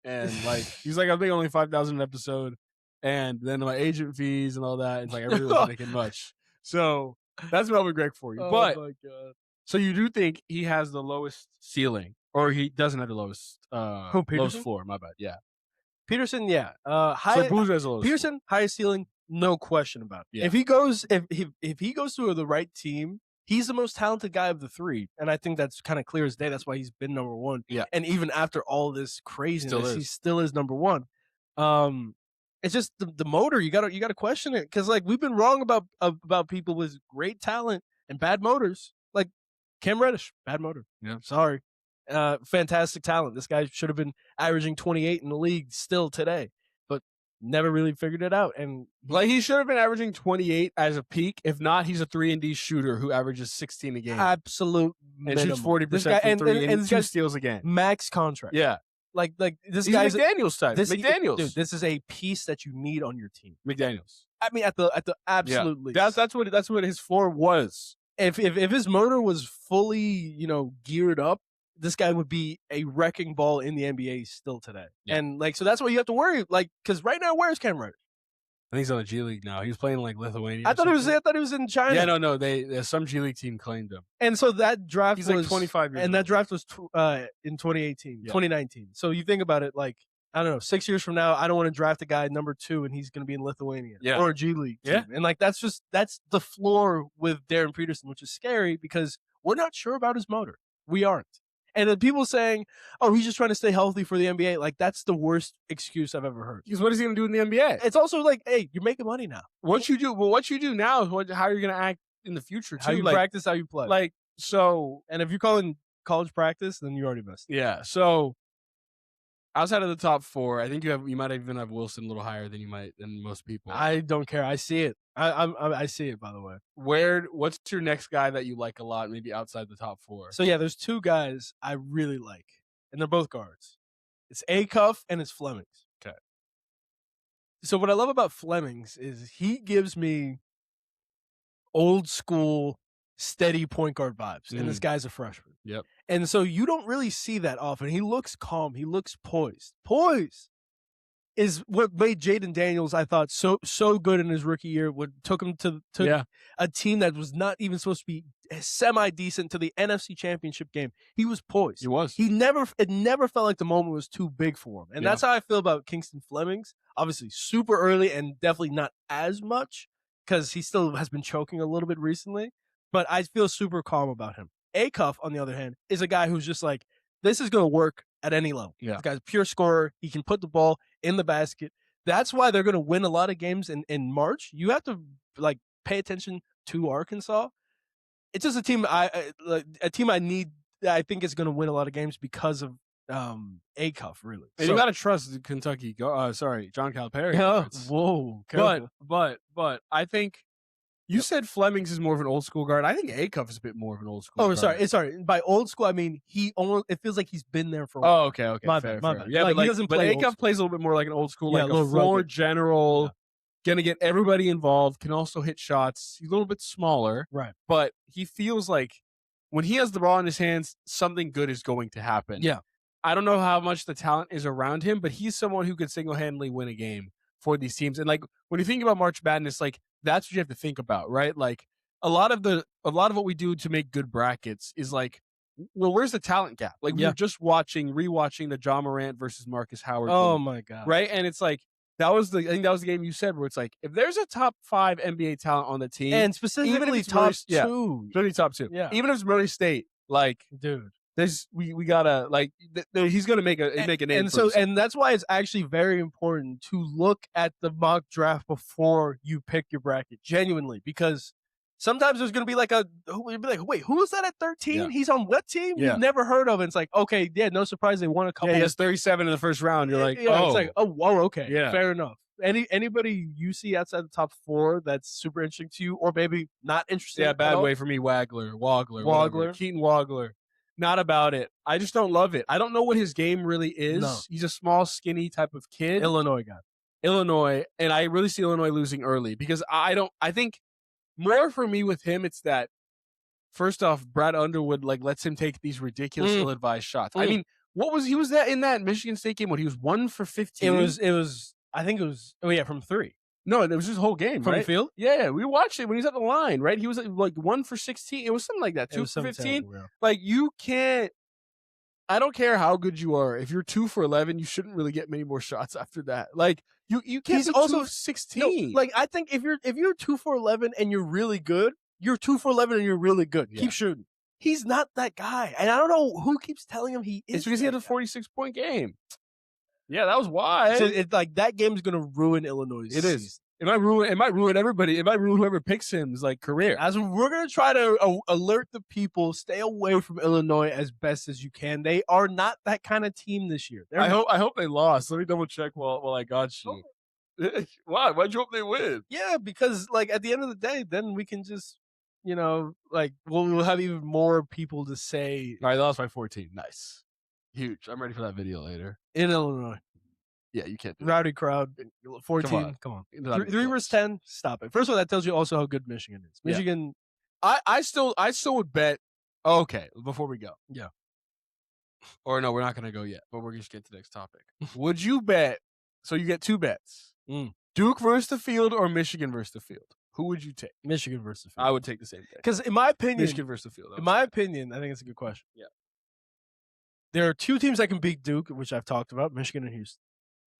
and like he's like, I'm making only $5,000 an episode, and then my agent fees and all that. It's like I really wasn't making much. So that's Melvin Gregg for you. Oh but my God. So you do think he has the lowest ceiling, or he doesn't have the lowest lowest floor? My bad. Yeah. Peterson, yeah. Peterson, highest ceiling, no question about it. Yeah. If he goes to the right team, he's the most talented guy of the three, and I think that's kind of clear as day. That's why he's been number one. Yeah. And even after all this craziness, he still is number one. It's just the motor. You gotta question it, because like we've been wrong about people with great talent and bad motors, like Cam Reddish, bad motor. Yeah. Sorry. Fantastic talent. This guy should have been averaging 28 in the league still today, but never really figured it out. And like he should have been averaging 28 as a peak. If not, he's a 3-and-D shooter who averages 16 a game. Absolute and shoots 40% from three and 2 steals a game. Max contract. Yeah. Like this he's guy's McDaniels type. McDaniels. Dude, this is a piece that you need on your team. McDaniels. I mean, at the absolute least. That's what his floor was. If his motor was fully, geared up, this guy would be a wrecking ball in the NBA still today. Yeah. And like, so that's what you have to worry. Like, because right now, where's Cam Reddish? I think he's on the G League now. He was playing like Lithuania. I thought he was in China. Yeah, no. Some G League team claimed him. And so that draft was like 25 years old. And that draft was in 2018, 2019. So you think about it, like, I don't know, 6 years from now, I don't want to draft a guy number 2 and he's going to be in Lithuania or a G League team. Yeah. And like, that's the floor with Darren Peterson, which is scary because we're not sure about his motor. We aren't. And then people saying, "Oh, he's just trying to stay healthy for the NBA." Like, that's the worst excuse I've ever heard. Because what is he going to do in the NBA? It's also like, hey, you're making money now. What you do now is how you're going to act in the future too. How you practice, how you play. Like, so, and if you're calling college practice, then you already missed. Yeah. So outside of the top 4, I think you might even have Wilson a little higher than most people. I don't care. I see it. I see it, by the way. What's your next guy that you like a lot, maybe outside the top 4? So yeah, there's 2 guys I really like, and they're both guards. It's Acuff and it's Flemings. Okay. So what I love about Flemings is he gives me old school, steady point guard vibes, and this guy's a freshman. Yep. And so you don't really see that often. He looks calm. He looks poised. Poised is what made Jaden Daniels, I thought, so good in his rookie year. What took him to a team that was not even supposed to be semi-decent to the NFC Championship game. He was poised. He was. It never felt like the moment was too big for him. And that's how I feel about Kingston Flemings. Obviously, super early and definitely not as much because he still has been choking a little bit recently. But I feel super calm about him. Acuff, on the other hand, is a guy who's just like, this is going to work at any level. Yeah. This guy's a pure scorer. He can put the ball in the basket. That's why they're going to win a lot of games in March. You have to like pay attention to Arkansas. It's just a team I need. I think is going to win a lot of games because of Acuff, really. And you got to trust Kentucky. John Calipari. Yeah. Whoa. But I think. You said Flemings is more of an old school guard. I think Acuff is a bit more of an old school guard. Sorry. By old school, I mean it feels like he's been there for a while. Oh, okay. My bad. Yeah, like, he doesn't play. But Acuff plays a little bit more like an old school, like a floor general, gonna get everybody involved, can also hit shots. He's a little bit smaller. Right. But he feels like when he has the ball in his hands, something good is going to happen. Yeah. I don't know how much the talent is around him, but he's someone who could single-handedly win a game for these teams. And like when you think about March Madness, like that's what you have to think about, right? Like a lot of what we do to make good brackets is like, well, where's the talent gap? Like we were just rewatching the John Morant versus Marcus Howard game. Oh my God. Right? And it's like I think that was the game you said where it's like if there's a top 5 NBA talent on the team, and specifically top 2. Really top 2. Yeah. Even if it's Murray State, like dude. we gotta he's gonna make a name for himself. And that's why it's actually very important to look at the mock draft before you pick your bracket, genuinely, because sometimes there's gonna be like wait, who was that at 13? Yeah. He's on what team? Yeah. You've never heard of. And it's like, okay, yeah, no surprise they won a couple. Yeah, he has 37 in the first round. You're like, oh, it's like, oh, whoa, okay, yeah, fair enough. Anybody you see outside the top 4 that's super interesting to you, or maybe not interesting? Yeah, bad way for me. Wagler, Keaton Wagler. Not about it. I just don't love it. I don't know what his game really is. No. He's a small, skinny type of kid. Illinois guy. And I really see Illinois losing early because I think more for me with him, it's that first off, Brad Underwood lets him take these ridiculous ill-advised shots. I mean, he was in that Michigan State game when he was 1 for 15. It was from 3. No, it was his whole game, from right? the field. Yeah, we watched it when he's at the line, right? He was like 1 for 16. It was something like that. 2 for 15. Like, you can't. I don't care how good you are. If you're 2 for 11, you shouldn't really get many more shots after that. Like, you can't. He's also 2 for 16. No, I think if you're 2 for 11 and you're really good, you're 2 for 11 and you're really good. Yeah. Keep shooting. He's not that guy, and I don't know who keeps telling him he is. It's because he had a 46-point game. Yeah, that was why. So it's like that game is going to ruin Illinois. It is. It might ruin everybody. It might ruin whoever picks him's career. As we're going to try to alert the people, stay away from Illinois as best as you can. They are not that kind of team this year. I hope they lost. Let me double check while I got you. Why? Why'd you hope they win? Yeah, because at the end of the day, then we can just we'll have even more people to say. All right, they lost by 14. Nice. Huge. I'm ready for that video later. In Illinois. Yeah, you can't do Rowdy crowd. 14. Come on. 3 versus 10. Stop it. First of all, that tells you also how good Michigan is. Michigan. Yeah. I still would bet. Okay, before we go. Yeah. Or no, we're not going to go yet, but we're just get to the next topic. Would you bet? So you get 2 bets. Duke versus the field or Michigan versus the field? Who would you take? Michigan versus the field. I would take the same thing. Because in my opinion, Michigan versus the field. In my opinion, I think it's a good question. Yeah. There are 2 teams that can beat Duke, which I've talked about, Michigan and Houston.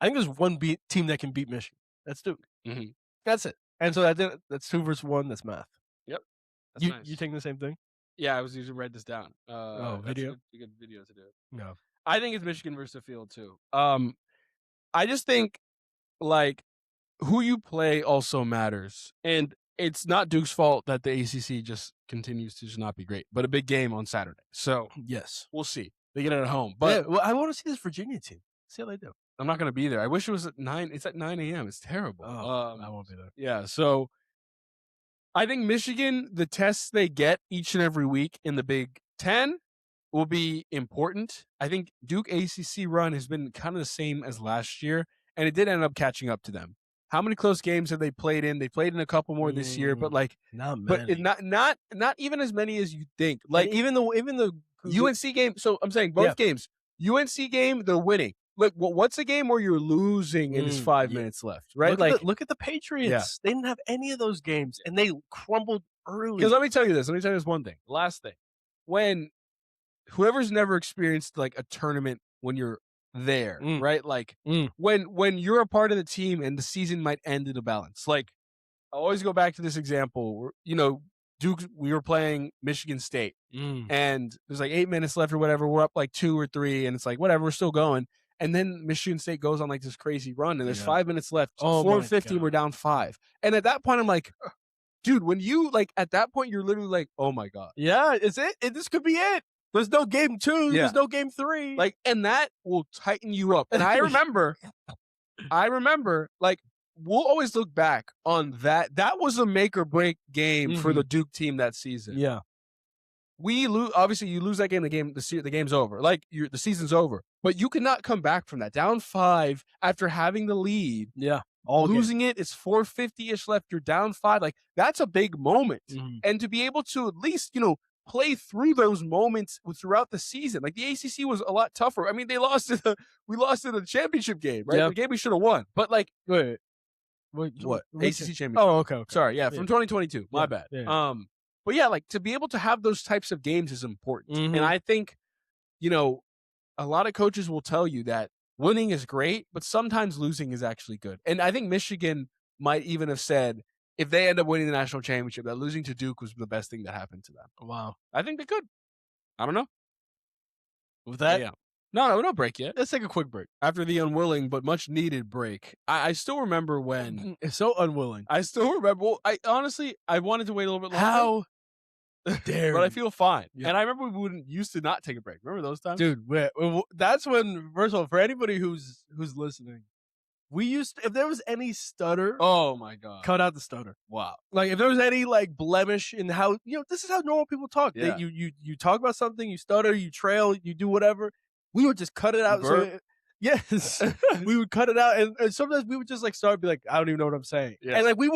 I think there's one team that can beat Michigan. That's Duke. Mm-hmm. That's it. And so that's 2 versus 1. That's math. Yep. That's nice. You taking the same thing? Yeah, I was using write this down. Video? That's a good video to do. No. I think it's Michigan versus the field too. I just think who you play also matters, and it's not Duke's fault that the ACC just continues to just not be great. But a big game on Saturday, so yes, we'll see. They get it at home, but I want to see this Virginia team. See how they do. I'm not going to be there. I wish it was at 9. It's at 9 a.m. It's terrible. I won't be there. Yeah, so I think Michigan, the tests they get each and every week in the Big Ten will be important. I think Duke ACC run has been kind of the same as last year, and it did end up catching up to them. How many close games have they played in? They played in a couple more this year, but not many. But not even as many as you think. Even the UNC game. So I'm saying both games. UNC game, they're winning. What's a game where you're losing and there's 5 minutes left, right? Look at the Patriots. Yeah. They didn't have any of those games, and they crumbled early. Because let me tell you this one thing. Last thing. When whoever's never experienced a tournament when you're there, right? When you're a part of the team and the season might end in a balance. I always go back to this example where, Duke, we were playing Michigan State and there's 8 minutes left or whatever. We're up 2 or 3 and it's whatever, we're still going. And then Michigan State goes on this crazy run and there's 5 minutes left. 4:50, we're down 5. And at that point, I'm like, dude, when you at that point, you're literally oh my God. Yeah, it's it. This could be it. There's no game 2. Yeah. There's no game 3. And that will tighten you up. And I remember, we'll always look back on that. That was a make or break game for the Duke team that season. Yeah. We lose. Obviously, you lose that game. The game's over. The season's over. But you cannot come back from that. Down 5 after having the lead. Yeah. Losing it. It's 4:50-ish left. You're down 5. That's a big moment. And to be able to at least, play through those moments throughout the season. The ACC was a lot tougher. I mean, we lost in the championship game, right? Yep. The game we should have won. But wait, what? ACC championship. Oh, okay. Sorry, yeah, from 2022. My bad. Yeah. But yeah, to be able to have those types of games is important. And I think, a lot of coaches will tell you that winning is great, but sometimes losing is actually good. And I think Michigan might even have said, if they end up winning the national championship, that losing to Duke was the best thing that happened to them. Wow. I think they could. I don't know. With that, yeah. No break yet. Let's take a quick break. After the unwilling but much needed break, I still remember when. It's so unwilling. I still remember. Well, I honestly wanted to wait a little bit longer. How dare but I feel fine. Yeah. And I remember we wouldn't used to not take a break. Remember those times? Dude, that's when, first of all, for anybody who's listening, we used to, if there was any stutter, oh my God, cut out the stutter. Wow. Like if there was any like blemish in how, this is how normal people talk. Yeah. You talk about something, you stutter, you trail, you do whatever. We would just cut it out. Yes, we would cut it out, and sometimes we would just like start be like, I don't even know what I'm saying, and like we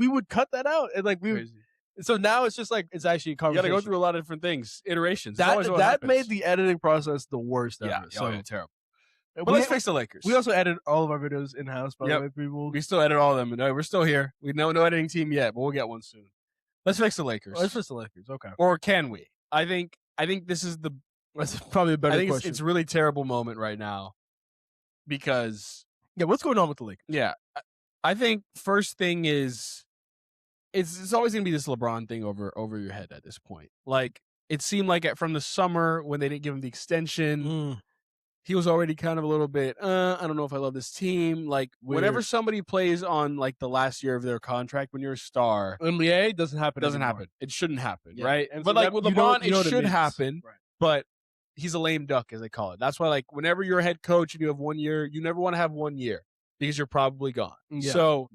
would cut that out, and like we. So now it's just like it's actually a conversation. You got to go through a lot of different things, iterations. That made the editing process the worst ever. Yeah, so terrible. But let's face the Lakers. We also edit all of our videos in house. By the way, people. We still edit all of them. No, we're still here. We know no editing team yet, but we'll get one soon. Let's fix the Lakers. Let's fix the Lakers. Okay. Or can we? I think this is that's probably a better question. It's a really terrible moment right now because what's going on with the Lakers? Yeah, I think first thing is it's always gonna be this LeBron thing over your head at this point. Like it seemed like from the summer when they didn't give him the extension. He was already kind of a little bit, I don't know if I love this team. Like, whenever somebody plays on, like, the last year of their contract, when you're a star. NBA doesn't happen. Doesn't happen. It shouldn't happen, right? And but, so like, with LeBron, it should happen. Right. But he's a lame duck, as they call it. That's why, like, whenever you're a head coach and you have 1 year, you never want to have 1 year because you're probably gone. Yeah. So,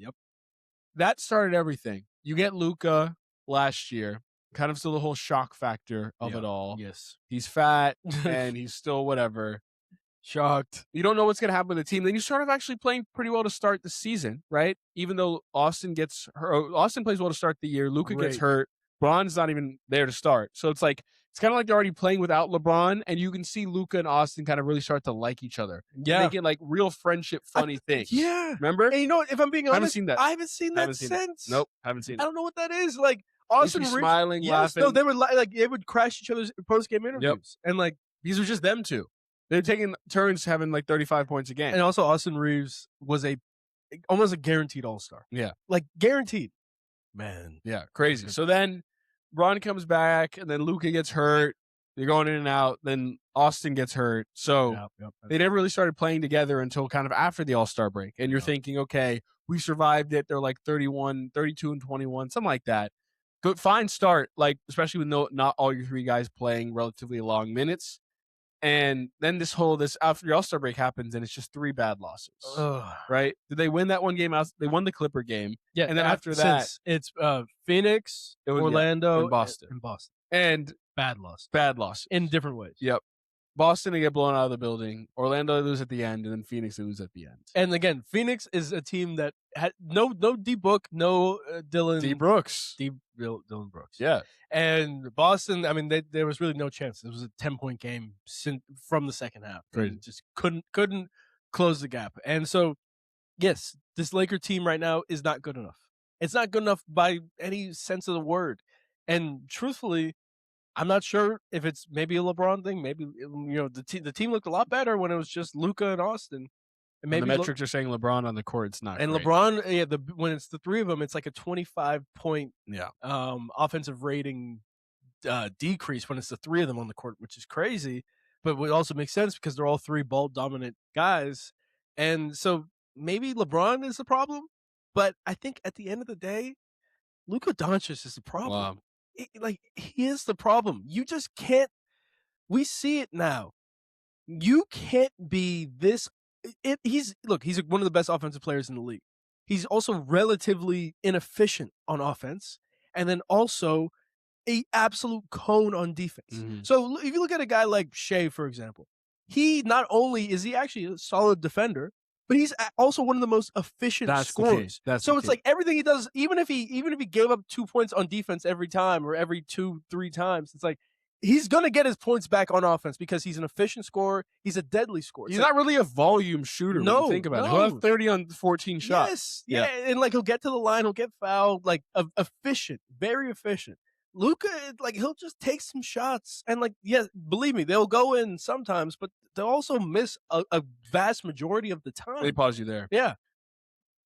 that started everything. You get Luka last year. Kind of still the whole shock factor of it all. Yes. He's fat and he's still whatever. Shocked. You don't know what's going to happen with the team. Then you start off actually playing pretty well to start the season, right? Even though Austin plays well to start the year. Luka gets hurt. Bron's not even there to start. So it's like, it's kind of like they're already playing without LeBron, and you can see Luka and Austin kind of really start to like each other. Yeah. Making like real friendship, funny things. Yeah. Remember? And you know what? If I'm being honest, I haven't seen that. since. Nope. Haven't seen it. I don't know what that is. Like, Austin smiling, laughing. No, they would crash each other's post-game interviews. And like, these were just them two. They're taking turns having like 35 points a game. And also Austin Reeves was almost a guaranteed all-star. Yeah. Like guaranteed. Man. Yeah, crazy. So then Bron comes back and then Luka gets hurt. They're going in and out. Then Austin gets hurt. So they never really started playing together until kind of after the all-star break. And you're thinking, okay, we survived it. They're like 32 and 21, something like that. Good, fine start, like especially with not all your three guys playing relatively long minutes. And then after the All-Star break happens, and it's just 3 bad losses. Right? Did they win that one game out? They won the Clipper game. Yeah. And then after that, it's Phoenix, Orlando, and Boston. And bad loss. Bad loss. In different ways. Yep. Boston, they get blown out of the building. Orlando, they lose at the end. And then Phoenix, they lose at the end. And again, Phoenix is a team that had no D-Book, no Dylan. D-Brooks. Dylan Brooks. Yeah. And Boston, I mean, there was really no chance. It was a 10-point game from the second half. Crazy. Just couldn't close the gap. And so, yes, this Laker team right now is not good enough. It's not good enough by any sense of the word. And truthfully, I'm not sure if it's maybe a LeBron thing. Maybe the team looked a lot better when it was just Luka and Austin. And maybe the metrics are saying LeBron on the court. It's not. And great. LeBron, when it's the 3 of them, it's like a 25-point Yeah. Offensive rating decrease when it's the 3 of them on the court, which is crazy. But it also makes sense because they're all 3 ball dominant guys, and so maybe LeBron is the problem. But I think at the end of the day, Luka Doncic is the problem. Wow. He is the problem. You just can't. We see it now. You can't be this. He's one of the best offensive players in the league. He's also relatively inefficient on offense, and then also a absolute cone on defense. Mm-hmm. So if you look at a guy like Shea, for example, he not only is he actually a solid defender, but he's also one of the most efficient scorers. So it's like everything he does, even if he gave up 2 points on defense every time or every 2-3 times, it's like he's going to get his points back on offense because he's an efficient scorer. He's a deadly scorer. He's not really a volume shooter. No, when you think about it. He'll have 30 on 14 shots. Yes, yeah, and like he'll get to the line, he'll get fouled, like efficient, very efficient. Luka, like he'll just take some shots, and like believe me, they'll go in sometimes, but they'll also miss a vast majority of the time. Let me pause you there. Yeah,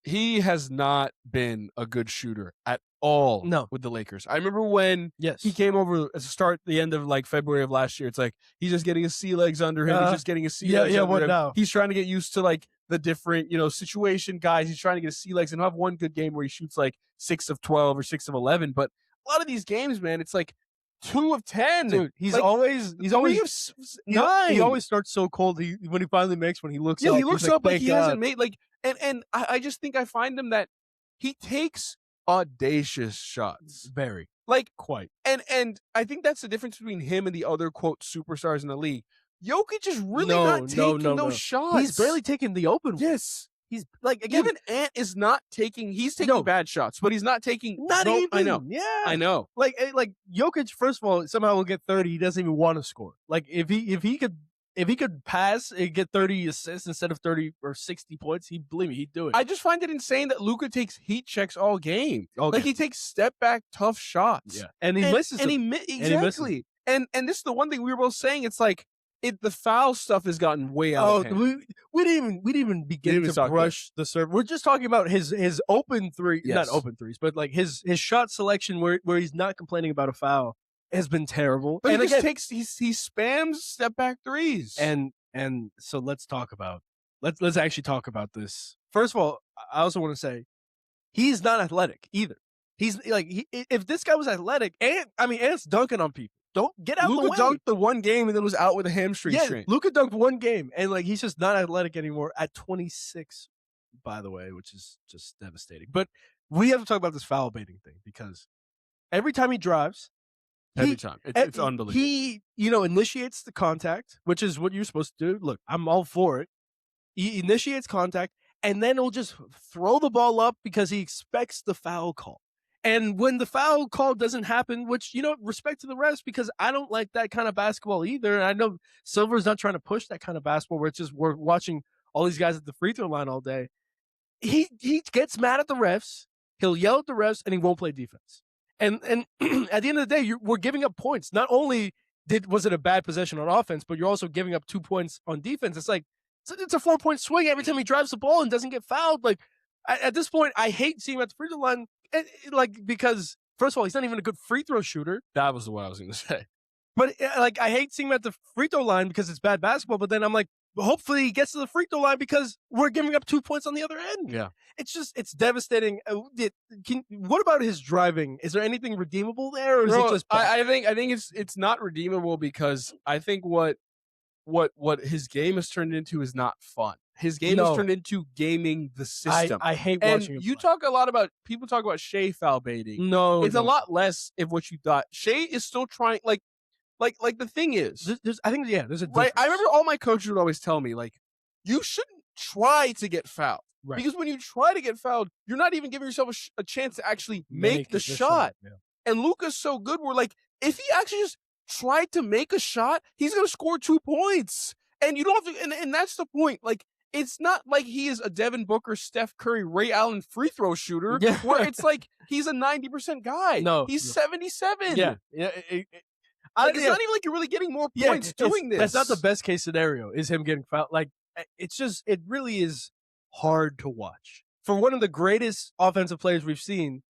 he has not been a good shooter at all No. with the Lakers. I remember when he came over at the end of like February of last year. It's like he's just getting his sea legs under him. He's just getting his sea legs under him. Now? He's trying to get used to like the different, situation guys. He's trying to get his sea legs and he'll have one good game where he shoots like 6 of 12 or 6 of 11. But a lot of these games, man, it's like 2 of 10. Dude, he's like, always 9. He always starts so cold. When he finally makes, when he looks up, he looks up like he hasn't made like, and I just think I find him that he takes audacious shots. Very. Like quite. And I think that's the difference between him and the other quote superstars in the league. Jokic is really not taking those shots. He's barely taking the open. Yes. He's like, again, even Ant is not taking. He's taking bad shots, but he's not taking. Not even. I know. Yeah. I know. Like Jokic, first of all, somehow will get 30. He doesn't even want to score. Like if he could pass and get 30 assists instead of 30 or 60 points, believe me, he'd do it. I just find it insane that Luka takes heat checks all game. Okay. Like he takes step back tough shots. Yeah, and he misses. Exactly. And this is the one thing we were both saying. It's like the foul stuff has gotten way out. Of hand. We didn't even begin to brush the serve. We're just talking about his open three, not open threes, but like his shot selection where he's not complaining about a foul has been terrible. But he spams step back threes. And so let's actually talk about this. First of all, I also want to say he's not athletic either. He's like if this guy was athletic, Ant's dunking on people. Don't get out Luka the way. dunked the one game and then was out with a hamstring strain. Luka dunked one game and like he's just not athletic anymore at 26, by the way, which is just devastating. But we have to talk about this foul baiting thing because every time he drives, it's unbelievable. He initiates the contact, which is what you're supposed to do. Look, I'm all for it. He initiates contact and then he'll just throw the ball up because he expects the foul call. And when the foul call doesn't happen, which, respect to the refs, because I don't like that kind of basketball either. And I know Silver's not trying to push that kind of basketball where it's just we're watching all these guys at the free throw line all day. He gets mad at the refs. He'll yell at the refs and he won't play defense. And at the end of the day, we're giving up points. Not only was it a bad possession on offense, but you're also giving up 2 points on defense. It's like it's a 4-point swing every time he drives the ball and doesn't get fouled. Like at this point, I hate seeing him at the free throw line. Because first of all, he's not even a good free throw shooter. That was what I was going to say. But I hate seeing him at the free throw line because it's bad basketball. But then I'm like, hopefully he gets to the free throw line because we're giving up 2 points on the other end. Yeah, it's devastating. What about his driving? Is there anything redeemable there, or is it just? I think it's not redeemable because I think what his game has turned into is not fun. His game has turned into gaming the system. I hate watching him play. People talk about Shea foul baiting. No, it's a lot less of what you thought. Shea is still trying, like the thing is, there's a difference. Right. I remember all my coaches would always tell me, like, you shouldn't try to get fouled. Right. Because when you try to get fouled, you're not even giving yourself a chance to actually make the shot. Yeah. And Luka's so good, we're like, if he actually just tried to make a shot, he's going to score 2 points. And you don't have to, and that's the point. Like, it's not like he is a Devin Booker, Steph Curry, Ray Allen free throw shooter where it's like he's a 90% guy. No. He's 77. Yeah. It's not even like you're really getting more points doing this. That's not the best case sscenario, is him getting fouled. Like, it really is hard to watch. For one of the greatest offensive players we've seen,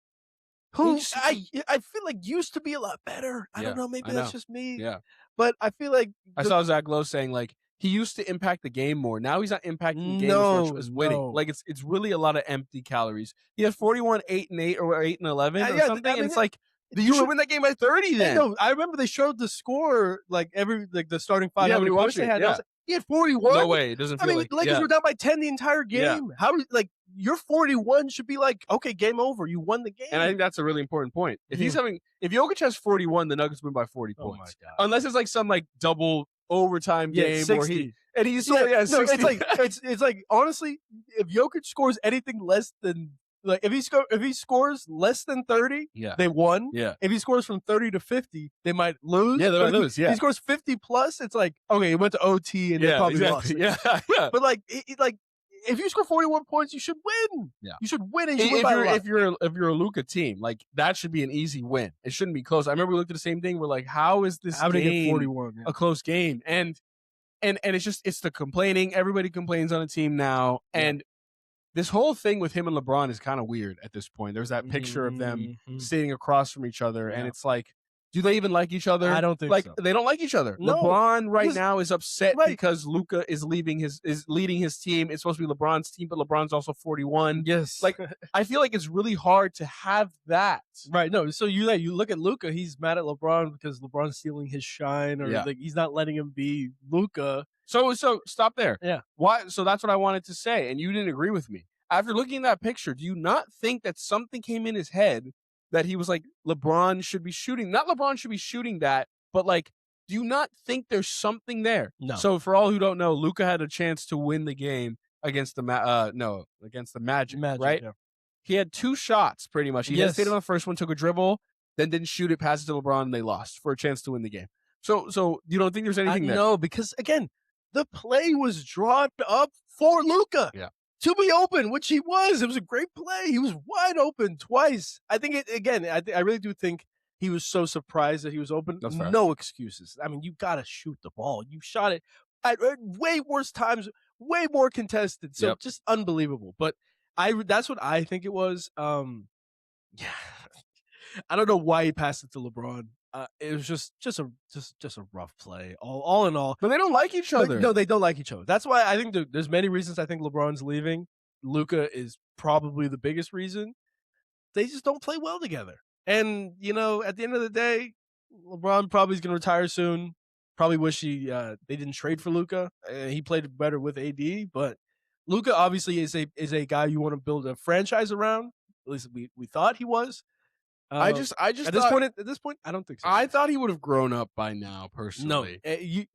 who I feel like used to be a lot better. I don't know, maybe that's just me. Yeah. But I feel like I saw Zach Lowe saying, like, he used to impact the game more. Now he's not impacting the game as much as winning. Like it's really a lot of empty calories. He has 41, 8 and 8 or 8 and 11 or something. And it's like you should win that game by 30 then. No, I remember they showed the score the starting five. Yeah, we watched it. Yeah. He had 41. No way. It doesn't feel like Lakers were down by 10 the entire game. Yeah. How your 41 should be like, okay, game over. You won the game. And I think that's a really important point. If if Jokic has 41, the Nuggets win by 40 points. My God. Unless it's like some like double overtime game 60. where he's still 60. It's like honestly, if Jokic scores anything less than if he scores less than 30, they won. Yeah. If he scores from 30 to 50, they might lose. Yeah, they might lose. Yeah. If he scores 50 plus, it's like okay, he went to OT and they probably lost. Yeah. But if you score 41 points, you should win. Yeah. You should win and you should win by a lot. If you're a Luka team, like that should be an easy win. It shouldn't be close. I remember we looked at the same thing. We're like, how is this game 41, a close game? And it's the complaining. Everybody complains on a team now. And this whole thing with him and LeBron is kind of weird at this point. There's that picture of them sitting across from each other, and it's like, do they even like each other? I don't think so. They don't like each other. No, LeBron right now is upset because Luka is leading his team. It's supposed to be LeBron's team, but LeBron's also 41. Yes. Like, I feel like it's really hard to have that. Right. No, so you look at Luka, he's mad at LeBron because LeBron's stealing his shine, or like he's not letting him be Luka. So stop there. Yeah. Why? So that's what I wanted to say, and you didn't agree with me. After looking at that picture, do you not think that something came in his head that he was like, LeBron should be shooting? Not LeBron should be shooting that, but like, do you not think there's something there? No. So for all who don't know, Luka had a chance to win the game against the Magic, right? Yeah. He had 2 shots pretty much. He hesitated on the first one, took a dribble, then didn't shoot it, passed it to LeBron, and they lost for a chance to win the game. So you don't think there's anything there? No, because again, the play was drawn up for Luka. Yeah. To be open, which he was. It was a great play. He was wide open twice. I think I really do think he was so surprised that he was open. That's fair. No excuses. I mean, you got to shoot the ball. You shot it at way worse times, way more contested. So just unbelievable. But that's what I think it was. Yeah. I don't know why he passed it to LeBron. It was just a rough play, all in all. But they don't like each other. No, they don't like each other. That's why I think there's many reasons I think LeBron's leaving. Luka is probably the biggest reason. They just don't play well together. And, at the end of the day, LeBron probably is going to retire soon. Probably wish they didn't trade for Luka. He played better with AD, but Luka obviously is a guy you want to build a franchise around. At least we thought he was. I just at this point, I don't think so. I thought he would have grown up by now, personally. I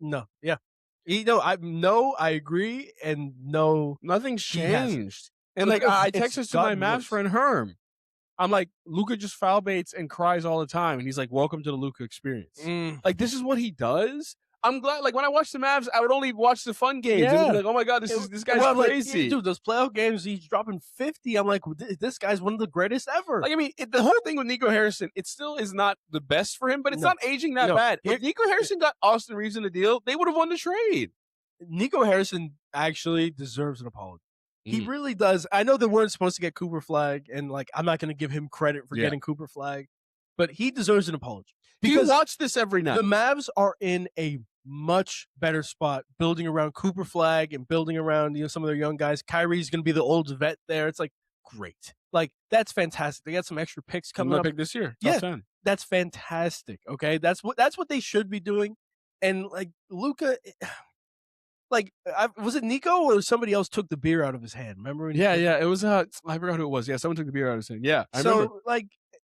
agree, and no, nothing's changed. And I texted to my Mavs friend Herm. I'm like, Luka just foul baits and cries all the time, and he's like, "Welcome to the Luka experience." Like, this is what he does. I'm glad. Like, when I watch the Mavs, I would only watch the fun games. Yeah. And be like, oh my god, this guy's crazy. Like, dude, those playoff games, he's dropping 50. I'm like, this guy's one of the greatest ever. Like, I mean, the whole thing with Nico Harrison, it still is not the best for him, but it's not aging that bad. If Nico Harrison got Austin Reeves in the deal, they would have won the trade. Nico Harrison actually deserves an apology. He really does. I know they weren't supposed to get Cooper Flag, and like, I'm not going to give him credit for getting Cooper Flag, but he deserves an apology. Because you watch this every night. The Mavs are in a much better spot building around Cooper Flag and building around some of their young guys. Kyrie's going to be the old vet there. It's like, great. Like, that's fantastic. They got some extra picks coming up. Pick this year. Top 10. That's fantastic. Okay, that's what they should be doing. And like, Luka, like, was it Nico or somebody else took the beer out of his hand? Remember? Yeah, it was. I forgot who it was. Yeah, someone took the beer out of his hand. Yeah, I remember. So, like,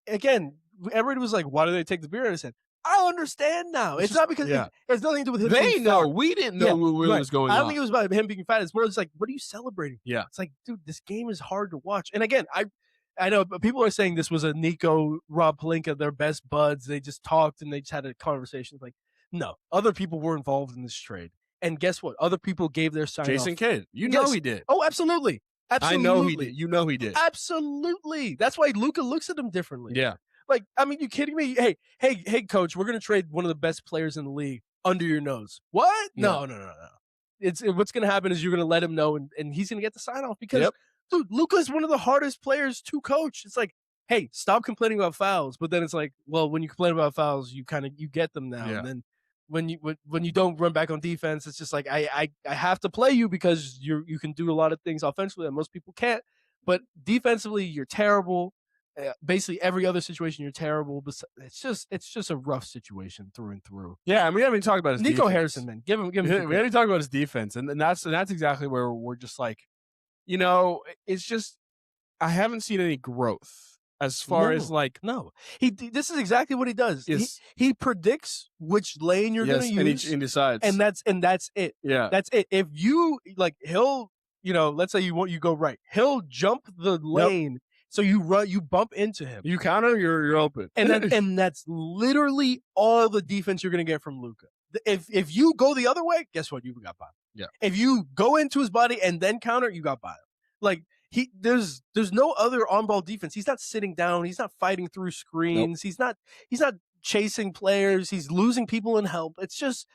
again, everybody was like, why do they take the beer out of his hand? I understand now. It's not because it has nothing to do with him. They know. We didn't know what was going on. I don't think it was about him being fat. It's more just like, what are you celebrating? Yeah. It's like, dude, this game is hard to watch. And again, I know people are saying this was a Nico, Rob Pelinka, their best buds. They just talked and they just had a conversation. Like, no, other people were involved in this trade. And guess what? Other people gave their sign Jason off. Kidd. You know he did. Oh, absolutely. Absolutely. I know he did. You know he did. Absolutely. That's why Luka looks at him differently. Yeah. Like, I mean, you kidding me? Hey, coach, we're going to trade one of the best players in the league under your nose. What? No. What's going to happen is you're going to let him know, and he's going to get the sign off because, dude, Luka is one of the hardest players to coach. It's like, hey, stop complaining about fouls. But then it's like, well, when you complain about fouls, you get them now. Yeah. And then when you don't run back on defense, it's just like, I have to play you because you can do a lot of things offensively that most people can't. But defensively, you're terrible. Basically every other situation you're terrible, but it's just a rough situation through and through. Yeah, and we haven't even talked about his Nico defense. Harrison, man. Give him. We haven't even talked about his defense, and that's exactly where we're just like, it's just I haven't seen any growth as far as like This is exactly what he does. Yes. He predicts which lane you're going to use, and decides, and that's it. Yeah, that's it. If you like, he'll let's say you go right, he'll jump the lane. Yep. So you bump into him. You counter, you're open. And that's literally all the defense you're going to get from Luka. If you go the other way, guess what? You got by him. Yeah. If you go into his body and then counter, you got by him. Like, there's no other on-ball defense. He's not sitting down. He's not fighting through screens. Nope. He's not chasing players. He's losing people in help. It's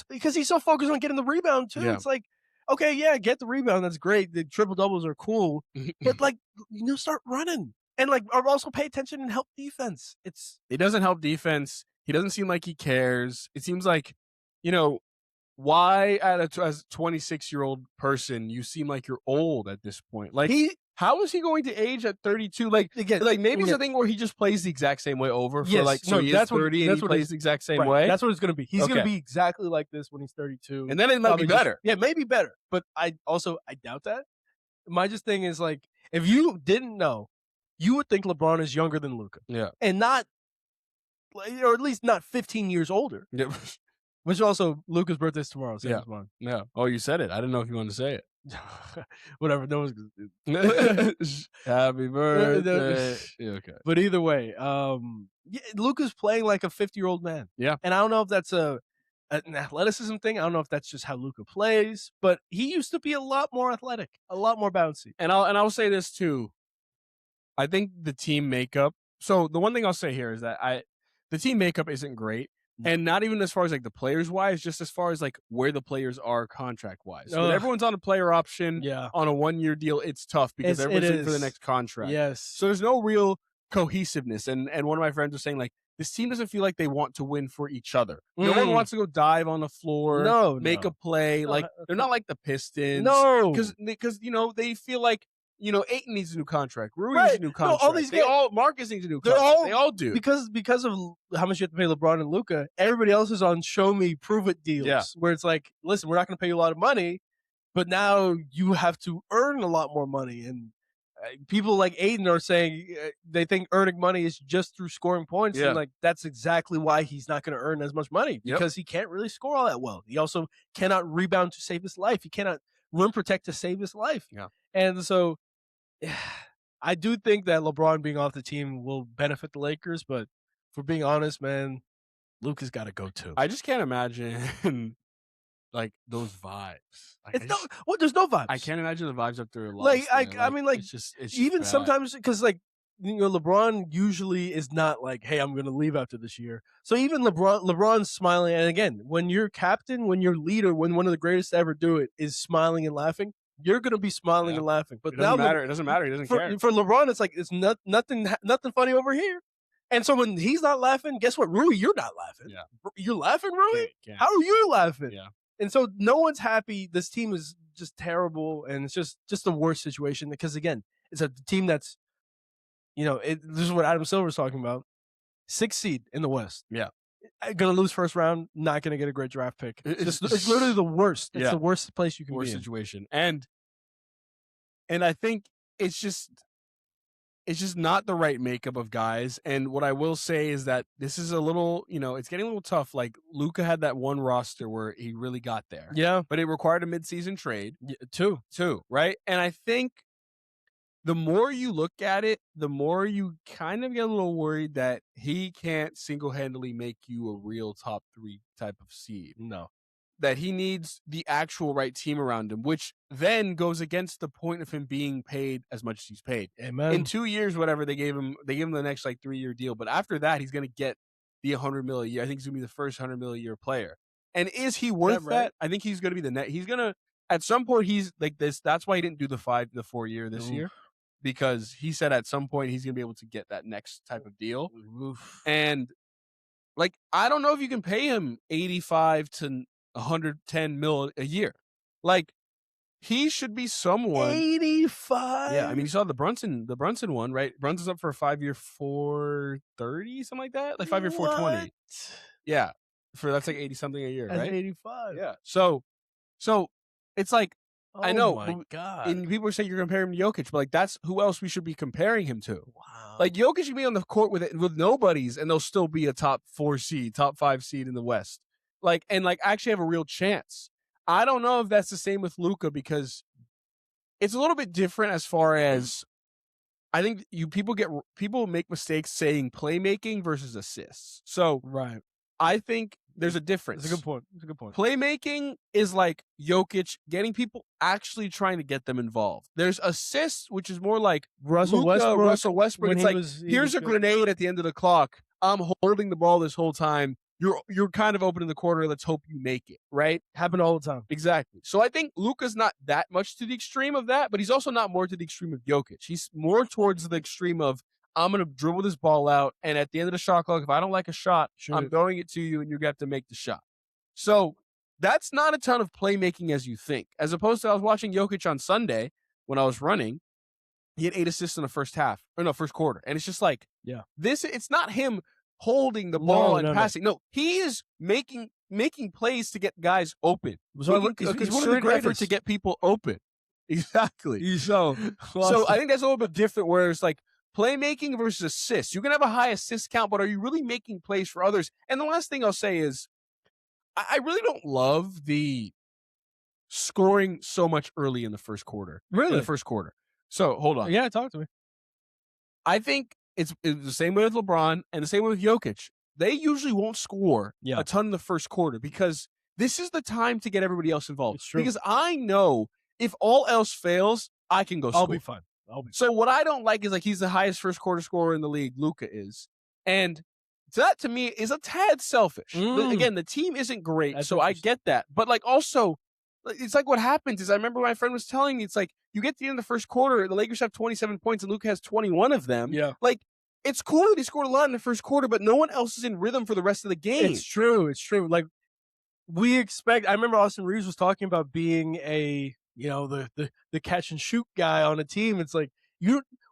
because he's so focused on getting the rebound too. Yeah. It's like, okay, yeah, get the rebound. That's great. The triple doubles are cool, but start running and also pay attention and help defense. He doesn't help defense. He doesn't seem like he cares. It seems like, why as a 26-year-old person you seem like you're old at this point? Like how is he going to age at 32? Maybe it's a thing where he just plays the exact same way over for he is 30 and he plays the exact same way. That's what it's going to be. He's going to be exactly like this when he's 32. And then it might be better. Maybe better. But I doubt that. My thing is if you didn't know, you would think LeBron is younger than Luka. Yeah. And not, or at least not 15 years older. Yeah. Which also, Luka's birthday is tomorrow. Yeah. Yeah. Oh, you said it. I didn't know if you wanted to say it. Whatever. No one's gonna Happy birthday. Yeah, okay. But either way, Luka's playing like a 50-year-old man. Yeah. And I don't know if that's an athleticism thing. I don't know if that's just how Luka plays. But he used to be a lot more athletic, a lot more bouncy. And I'll say this too. I think the team makeup. So the one thing I'll say here is that the team makeup isn't great. And not even as far as the players wise, just as far as where the players are contract wise. When everyone's on a player option on a 1-year deal, it's tough because everyone's in for the next contract. Yes. So there's no real cohesiveness. And one of my friends was saying this team doesn't feel like they want to win for each other. No one wants to go dive on the floor, make a play. They're not like the Pistons. No. Because they feel like Ayton needs a new contract. Rui needs a new contract. No, all these guys, Marcus needs a new contract. They all do. Because of how much you have to pay LeBron and Luka, everybody else is on show me, prove it deals. Yeah. Where it's listen, we're not going to pay you a lot of money, but now you have to earn a lot more money. And people like Ayton are saying they think earning money is just through scoring points. Yeah. And that's exactly why he's not going to earn as much money because he can't really score all that well. He also cannot rebound to save his life. He cannot rim protect to save his life. Yeah. And so I do think that LeBron being off the team will benefit the Lakers, but for being honest, man, Luka's got to go too. I just can't imagine those vibes. There's no vibes. I can't imagine the vibes after a loss. It's just even bad. sometimes because LeBron usually is not hey, I'm going to leave after this year. So even LeBron's smiling, and again, when you're captain, when you're leader, when one of the greatest to ever do it is smiling and laughing. You're going to be smiling and laughing. But it doesn't matter. It doesn't matter. He doesn't care. For LeBron, it's it's nothing funny over here. And so when he's not laughing, guess what? Rui, you're not laughing. Yeah. You're laughing, Rui? Can't. How are you laughing? Yeah. And so no one's happy. This team is just terrible. And it's just the worst situation. Because, again, it's a team that's, this is what Adam Silver's talking about. 6th seed in the West. Yeah. Going to lose first round, not going to get a great draft pick. It's literally the worst. It's the worst place you can be in. Situation. And I think it's just not the right makeup of guys. And what I will say is that this is a little, it's getting a little tough. Luka had that one roster where he really got there. Yeah. But it required a midseason trade. Yeah, two, right? And I think the more you look at it, the more you kind of get a little worried that he can't single-handedly make you a real top 3 type of seed. No. That he needs the actual right team around him, which then goes against the point of him being paid as much as he's paid. Amen. In 2 years, whatever, they gave him the next 3-year deal. But after that, he's going to get the $100 million a year. I think he's going to be the first $100 million a year player. And is he worth that? I think he's going to be the net. He's going to, at some point, he's like this. That's why he didn't do the 4-year this year. Because he said at some point he's going to be able to get that next type of deal. Oof. And I don't know if you can pay him 85 to 110 mil a year. He should be someone. 85. Yeah, I mean, you saw the Brunson one, right? Brunson's up for a 5-year, 430, something like that, 5-year, 420. Yeah, that's 80 something a year, that's right? 85. Yeah. So it's I know. My God. And people are saying you're comparing him to Jokic, but that's who else we should be comparing him to. Wow. Jokic should be on the court with nobodies, and they'll still be a top 4 seed, top 5 seed in the West. Actually have a real chance. I don't know if that's the same with Luka because it's a little bit different as far as I think people make mistakes saying playmaking versus assists. So right. I think there's a difference. That's a good point. Playmaking is like Jokic, getting people actually trying to get them involved. There's assists, which is more like Russell Westbrook. It's here's a grenade at the end of the clock. I'm holding the ball this whole time. you're kind of open in the corner. Let's hope you make it, right? Happen all the time. Exactly. So I think Luka's not that much to the extreme of that, but he's also not more to the extreme of Jokic. He's more towards the extreme of, I'm going to dribble this ball out, and at the end of the shot clock, if I don't like a shot, I'm throwing it to you, and you have to make the shot. So that's not a ton of playmaking as you think. As opposed to, I was watching Jokic on Sunday when I was running. He had 8 assists in the first quarter. And it's just like, it's not him holding the ball and passing. No, he is making plays to get guys open. So he's one of the greatest effort to get people open. Exactly. So I think that's a little bit different where it's like playmaking versus assists. You can have a high assist count, but are you really making plays for others? And the last thing I'll say is I really don't love the scoring so much early in the first quarter. Really? In the first quarter. So hold on. Yeah, talk to me. I think it's the same way with LeBron and the same way with Jokic. They usually won't score a ton in the first quarter because this is the time to get everybody else involved. It's true. Because I know if all else fails, I can go score. I'll be fine. So what I don't like is like he's the highest first quarter scorer in the league, Luka is. And that to me is a tad selfish. Again, the team isn't great, so I get that. But like also, it's like what happens is I remember my friend was telling me, it's like you get to the end of the first quarter, the Lakers have 27 points and Luka has 21 of them. Yeah. Like, it's cool that he scored a lot in the first quarter, but no one else is in rhythm for the rest of the game. It's true. Like, I remember Austin Reeves was talking about being the catch and shoot guy on a team. It's like,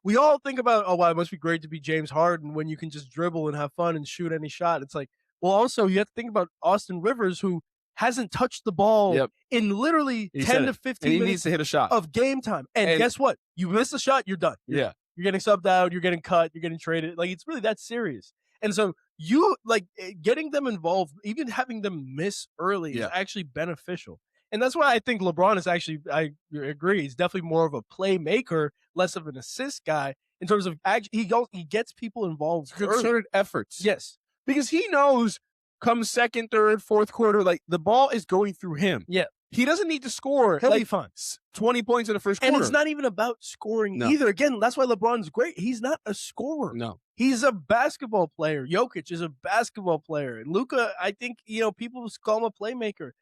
we all think about, oh, wow, it must be great to be James Harden when you can just dribble and have fun and shoot any shot. It's like, well, also, you have to think about Austin Rivers, who hasn't touched the ball in literally 10 to 15 minutes. He needs to hit a shot of game time. And guess what? You miss a shot, you're done. You're getting subbed out, you're getting cut, you're getting traded. Like, it's really that serious. And so you, like, getting them involved, even having them miss early is actually beneficial. And that's why I think LeBron is actually, I agree, he's definitely more of a playmaker, less of an assist guy in terms of, he gets people involved. Concerted efforts. Yes. Because he knows come second, third, fourth quarter, like the ball is going through him. Yeah. He doesn't need to score. He'll be fine. 20 points in the first quarter. And it's not even about scoring either. Again, that's why LeBron's great. He's not a scorer. No. He's a basketball player. Jokic is a basketball player. And Luka, I think, people call him a playmaker.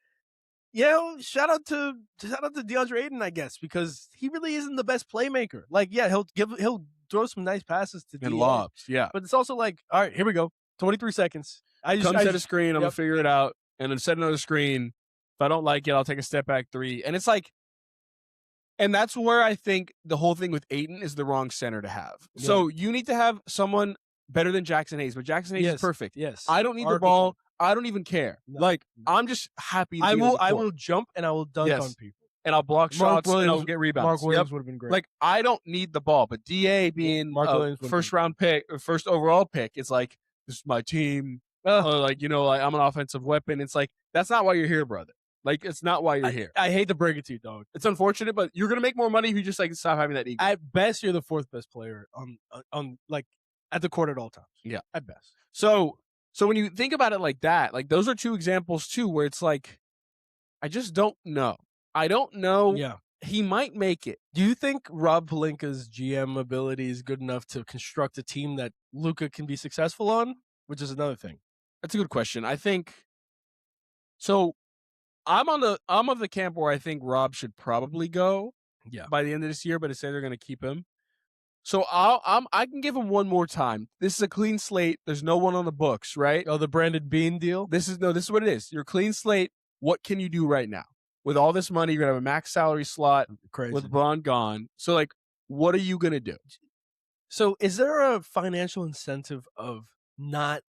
Shout out to DeAndre Ayton, I guess, because he really isn't the best playmaker. Like, he'll throw some nice passes to and lobs. Yeah. But it's also like, all right, here we go. 23 seconds. Come set a screen, I'm going to figure it out, and then set another screen. If I don't like it, I'll take a step back 3. And it's like, and that's where I think the whole thing with Ayton is the wrong center to have. Yeah. So you need to have someone better than Jackson Hayes, but Jackson Hayes is perfect. Yes. I don't need the ball. I don't even care. No. Like, I'm just happy. I will jump and I will dunk on people. And I'll block shots and I'll get rebounds. Mark Williams would have been great. Like, I don't need the ball, but DA being a first overall pick, it's like, this is my team. Like, I'm an offensive weapon. It's like, that's not why you're here, brother. Like, it's not why you're here. I hate to break it to you, dog. It's unfortunate, but you're going to make more money if you just, like, stop having that ego. At best, you're the 4th best player on at the court at all times. Yeah. At best. So when you think about it like that, like, those are 2 examples, too, where it's like, I just don't know. I don't know. Yeah. He might make it. Do you think Rob Pelinka's GM ability is good enough to construct a team that Luka can be successful on? Which is another thing. That's a good question. I think so. I'm of the camp where I think Rob should probably go by the end of this year, but they say they're going to keep him. So I can give him one more time. This is a clean slate. There's no one on the books, right? Oh, the Brandon Bean deal? This is what it is. You're a clean slate. What can you do right now? With all this money, you're going to have a max salary slot. Crazy. With LeBron gone. So, like, what are you going to do? So is there a financial incentive of not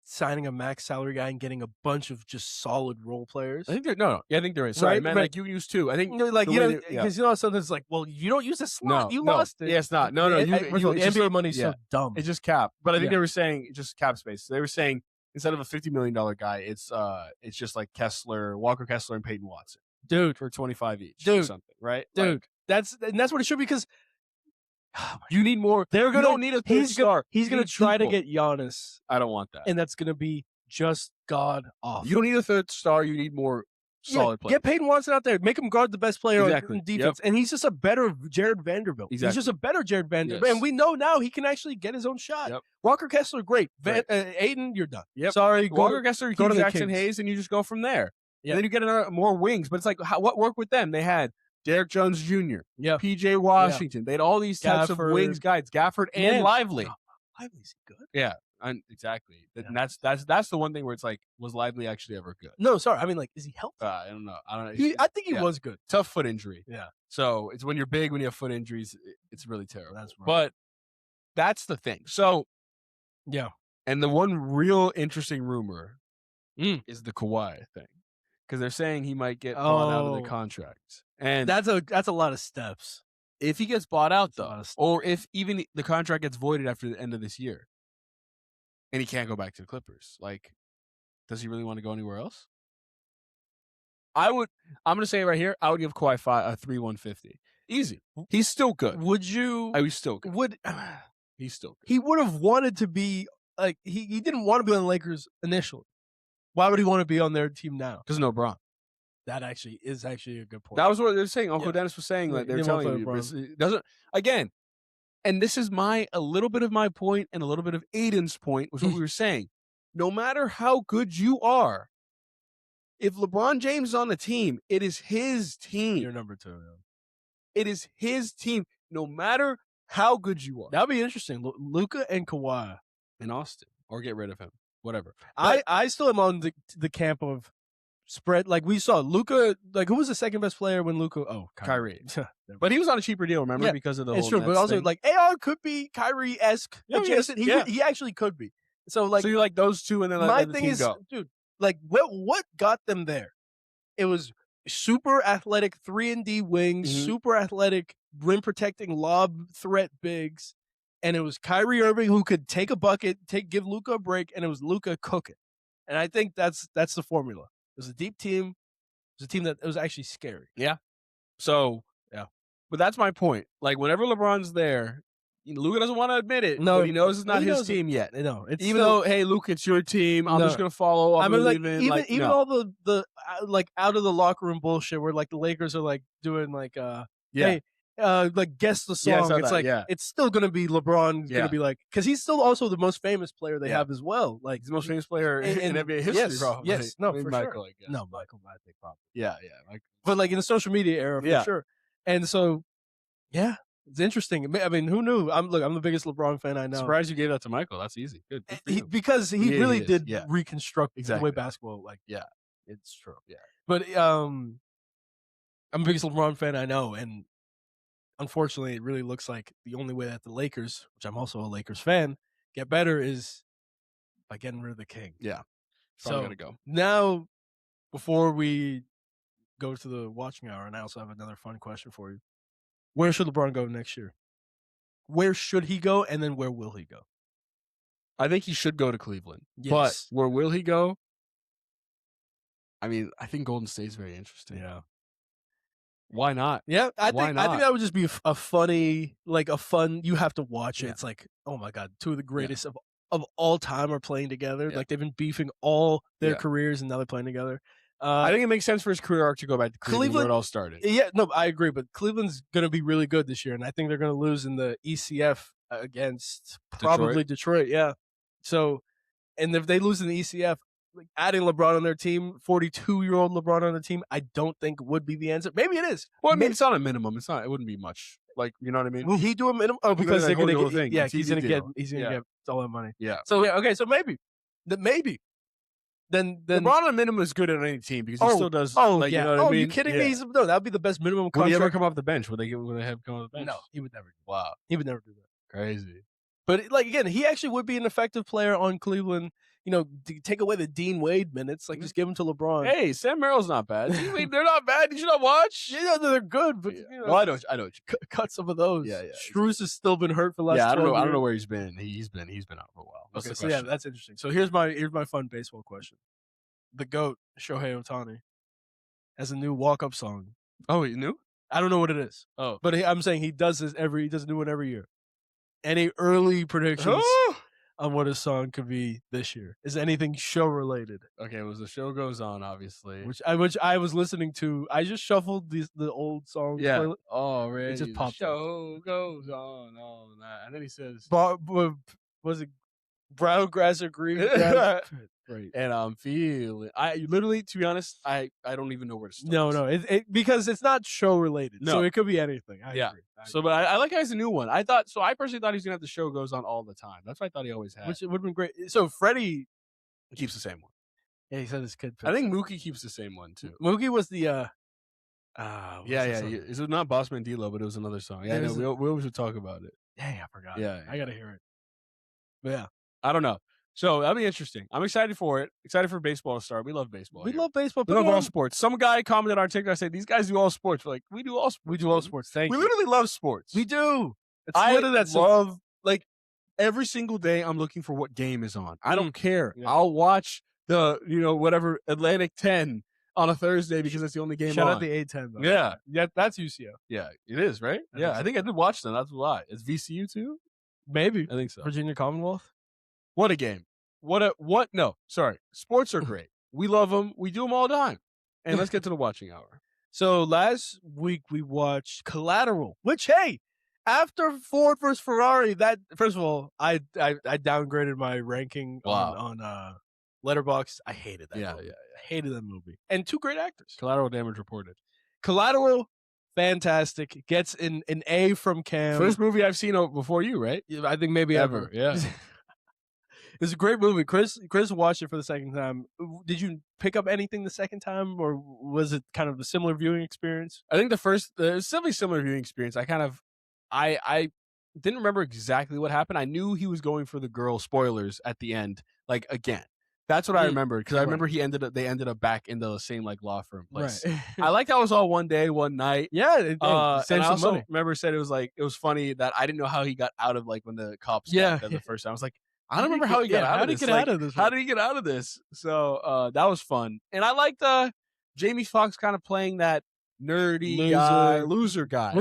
signing a max salary guy and getting a bunch of just solid role players? I think I think there is. Sorry, man. Like, you used to. I think because sometimes it's like, well, you don't use a slot. You lost it. Yeah, it's not. No. The NBA money's so dumb. It's just cap. But I think they were saying just cap space. They were saying instead of a $50 million guy, it's just like Walker Kessler, and Peyton Watson, dude, for 25 each, dude, or something, right? Dude, like, that's what it should be because. You need more. You don't need a third star. He's going to try to get Giannis. I don't want that. And that's going to be just god awful. You don't need a third star. You need more solid player. Get Peyton Watson out there. Make him guard the best player Exactly. on defense. Yep. And he's just a better Jared Vanderbilt. Exactly. He's just a better Jared Vanderbilt. Yes. And we know now he can actually get his own shot. Yep. Walker Kessler, great. Aiden, you're done. Yep. Sorry. Walker Kessler, Hugh Jackson Hayes, and you just go from there. Yep. And then you get more wings. But it's like, what worked with them? They had Derek Jones Jr., P.J. Washington. Yep. They had all these types of wings guys, Gafford and Lively. Oh, Lively's good. Yeah. Exactly. Yeah. And that's the one thing where it's like, was Lively actually ever good? No, sorry. I mean, like, is he healthy? I don't know. I think he was good. Tough foot injury. Yeah. So it's when you're big, when you have foot injuries, it's really terrible. That's right. But that's the thing. So, yeah. And the one real interesting rumor is the Kawhi thing. Because they're saying he might get bought out of the contract. And that's a lot of steps. If he gets bought out, though, or if even the contract gets voided after the end of this year, and he can't go back to the Clippers, like, does he really want to go anywhere else? I'm going to say it right here, I would give Kawhi a 3-150. Easy. He's still good. Would you? He's still good. He's still good. He would have wanted to be, like, he didn't want to be on the Lakers initially. Why would he want to be on their team now? Because no LeBron. That is actually a good point. That was what they're saying. Uncle Dennis was saying that they're telling you. It doesn't, again, and this is a little bit of my point and a little bit of Aiden's point was what we were saying. No matter how good you are, if LeBron James is on the team, it is his team. You're number 2. Yeah. It is his team, no matter how good you are. That would be interesting. Luka and Kawhi in Austin, or get rid of him, whatever. I still am on the camp of spread. Like we saw Luka, like who was the second best player when Luka? Oh, Kyrie. But he was on a cheaper deal, remember, because of the whole. It's true, but also thing. Like AR could be Kyrie-esque adjacent. He actually could be. So you like those two, and then my let the thing team is, go. dude, like what got them there? It was super athletic 3-and-D wings, super athletic rim protecting lob threat bigs, and it was Kyrie Irving who could take a bucket, give Luka a break, and it was Luka cooking. And I think that's the formula. It was a deep team. It was a team that it was actually scary. Yeah. So, yeah. But that's my point. Like, whenever LeBron's there, Luka doesn't want to admit it. No, but he knows it's not his team yet. No, even though, hey, Luka, it's your team. I'm just gonna follow. I mean, like even all the like out of the locker room bullshit where like the Lakers are like doing like hey, like guess the song. Yeah, it's like it's still gonna be LeBron. Gonna be like, because he's still also the most famous player they have as well. Like he's the most famous player in NBA history. Yes, probably. Yes, no, for Michael, sure. I guess. No, Michael, I think probably. Yeah. But like in the social media era, for sure. And so, yeah. It's interesting. I mean, who knew? I'm the biggest LeBron fan I know. Surprised you gave that to Michael. That's easy. Good. Because he really did reconstruct the way basketball. Like, it's true. Yeah. But I'm the biggest LeBron fan I know, and unfortunately, it really looks like the only way that the Lakers, which I'm also a Lakers fan, get better is by getting rid of the king. Yeah. So gotta go. Now, before we go to the watching hour, and I also have another fun question for you. Where should LeBron go next year? Where should he go, and then where will he go? I think he should go to Cleveland. Yes. But where will he go? I mean, I think Golden State is very interesting. Yeah. Why not? Yeah, I think that would just be a funny, like a fun. You have to watch it. It's like, oh my god, two of the greatest of all time are playing together. Like they've been beefing all their careers, and now they're playing together. I think it makes sense for his career arc to go back to Cleveland where it all started. Yeah, no, I agree. But Cleveland's going to be really good this year, and I think they're going to lose in the ECF against probably Detroit. Yeah. So, and if they lose in the ECF, like adding LeBron on their team, 42-year-old LeBron on the team, I don't think would be the answer. Maybe it is. Well, I mean, it's not a minimum. It's not. It wouldn't be much. Like, you know what I mean? Will he do a minimum? Oh, because they're going to get. Yeah, he's going to get all that money. Yeah. So okay, so maybe. Then LeBron on a minimum is good on any team because he still does. Oh, like, yeah. You know what I mean? You kidding me? No, that would be the best minimum contract. Would he ever come off the bench? Would they have him come off the bench? No, he would never. Wow, he would never do that. Crazy. But like again, he actually would be an effective player on Cleveland. You know, take away the Dean Wade minutes, like just give them to LeBron. Hey, Sam Merrill's not bad. Dean Wade, they're not bad. Did you not watch? Yeah, they're good, but you know, well, I know. Cut some of those. Yeah. Strus has still been hurt for the last. Yeah, I don't know. Years. I don't know where he's been. He's been out for a while. Okay, so yeah, that's interesting. So here's my fun baseball question. The GOAT, Shohei Ohtani, has a new walk-up song. Oh, you knew? I don't know what it is. Oh. But I'm saying he does a new one every year. Any early predictions on what a song could be this year. Is anything show related? Okay, it was The Show Goes On, obviously. Which I was listening to. I just shuffled the old songs. Yeah. Already. It just popped The show goes on, all that. And then he says, was it brown grass or green grass? Right. And I'm feeling. I literally, to be honest, I don't even know where to start. No, because it's not show related. No. So it could be anything. I agree. So, but I like how it's a new one. I personally thought he was gonna have The Show Goes On all the time. That's what I thought he always had. Which would have been great. So Freddie keeps the same one. Yeah, he said his kid. I think Mookie keeps the same one too. Mookie was the It was not Boss Mandilo, but it was another song. Yeah, we always would talk about it. Dang, I forgot. Yeah, I gotta hear it. But yeah, I don't know. So that'll be interesting. I'm excited for it. Excited for baseball to start. We love baseball. We love baseball. We love all sports. Some guy commented on our TikTok saying these guys do all sports. We're like, we do all sports. We do all sports. Thank you. We literally love sports. We do. I love like every single day. I'm looking for what game is on. I don't care. Yeah. I'll watch the whatever Atlantic 10 on a Thursday because it's the only game. Shout on. Out the A10 though. Yeah, that's UCO. Yeah, it is right. I think I did watch them. That's why. It's VCU too. Maybe I think so. Virginia Commonwealth. What a game. What? No, sorry. Sports are great. We love them. We do them all the time. And let's get to the watching hour. So last week we watched Collateral, which, hey, after Ford versus Ferrari, that first of all, I downgraded my ranking on Letterboxd. I hated that movie. I hated that movie. And two great actors. Collateral damage reported. Collateral, fantastic. Gets an A from Cam. First movie I've seen before you, right? I think maybe ever. Yeah. It's a great movie. Chris watched it for the second time. Did you pick up anything the second time, or was it kind of a similar viewing experience? I think it was definitely similar viewing experience. I didn't remember exactly what happened. I knew he was going for the girl, spoilers, at the end, like again. That's what I remembered, because I remember they ended up back in the same like law firm place. Right. I liked how it was all one day, one night. Yeah, and I also remember said it was funny that I didn't know how he got out of like when the cops got there the first time. I was like, I don't remember how he got out of this. How did he get out of this? So that was fun. And I liked Jamie Foxx kind of playing that nerdy loser guy.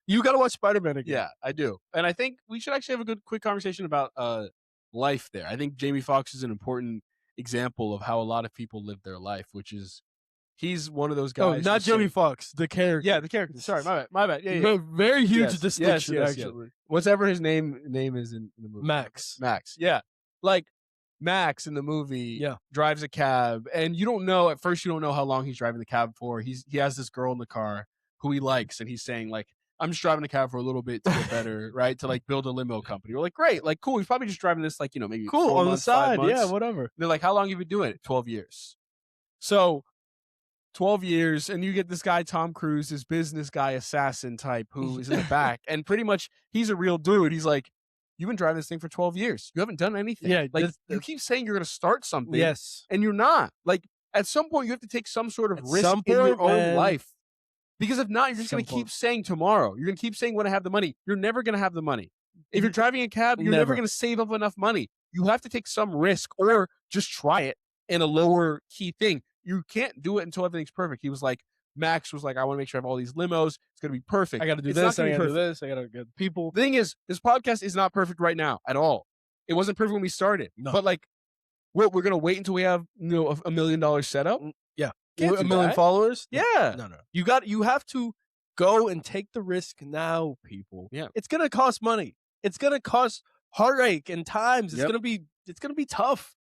You got to watch Spider-Man again. Yeah, I do. And I think we should actually have a quick conversation about life there. I think Jamie Foxx is an important example of how a lot of people live their life, which is he's one of those guys. Oh, not Jamie Foxx, the character. Yeah, the character. Sorry, my bad. Yeah. Very huge distinction, actually. Whatever his name is in the movie. Max. Yeah. Like Max in the movie drives a cab, and you don't know how long he's driving the cab for. He has this girl in the car who he likes, and he's saying like, I'm just driving the cab for a little bit to get better, right? To like build a limo company. We're like, great, like cool. He's probably just driving this like, maybe cool 4 on months, the side. 5 months. Yeah, whatever. They're like, how long have you been doing it? 12 years. So 12 years, and you get this guy, Tom Cruise, this business guy, assassin type, who is in the back, and pretty much he's a real dude. He's like, you've been driving this thing for 12 years. You haven't done anything. Yeah, like you keep saying you're going to start something. Yes. And you're not. Like at some point you have to take some sort of risk in your own life. Because if not, you're just going to keep saying tomorrow. You're going to keep saying when I have the money. You're never going to have the money. If you're driving a cab, you're never going to save up enough money. You have to take some risk or just try it in a lower key thing. You can't do it until everything's perfect. He was like, Max was like, I want to make sure I have all these limos. It's going to be perfect. I got to do this. I got to do this. I got to get people. The thing is, this podcast is not perfect right now at all. It wasn't perfect when we started. No. But like, we're going to wait until we have a $1 million setup? Yeah. A million followers? Yeah. No. You have to go and take the risk now, people. Yeah. It's going to cost money. It's going to cost heartache and times. It's going to be tough.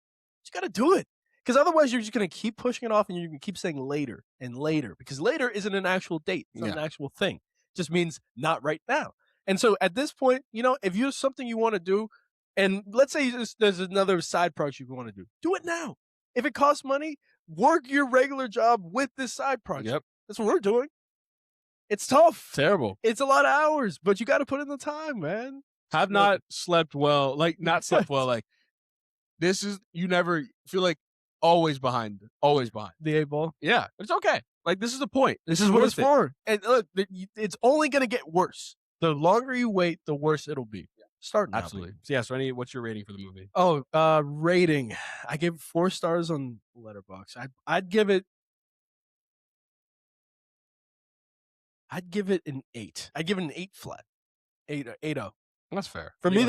You got to do it. Because otherwise, you're just going to keep pushing it off, and you're going to keep saying later and later. Because later isn't an actual date. It's not an actual thing. It just means not right now. And so at this point, if you have something you want to do, and let's say there's another side project you want to do it now. If it costs money, work your regular job with this side project. Yep. That's what we're doing. It's tough. Terrible. It's a lot of hours, but you got to put in the time, man. Have not slept well. Like, not slept well. Like, this is, you never feel like, always behind the 8 ball. Yeah, it's okay. Like, this is the point. This is what it's for. And look, it's only going to get worse. The longer you wait, the worse it'll be. Start now. Absolutely. So, yeah. So, what's your rating for the movie? Oh, rating. I gave 4 stars on Letterboxd. I'd give it an 8. I'd give it an 8 flat. 8-0. That's fair. For me,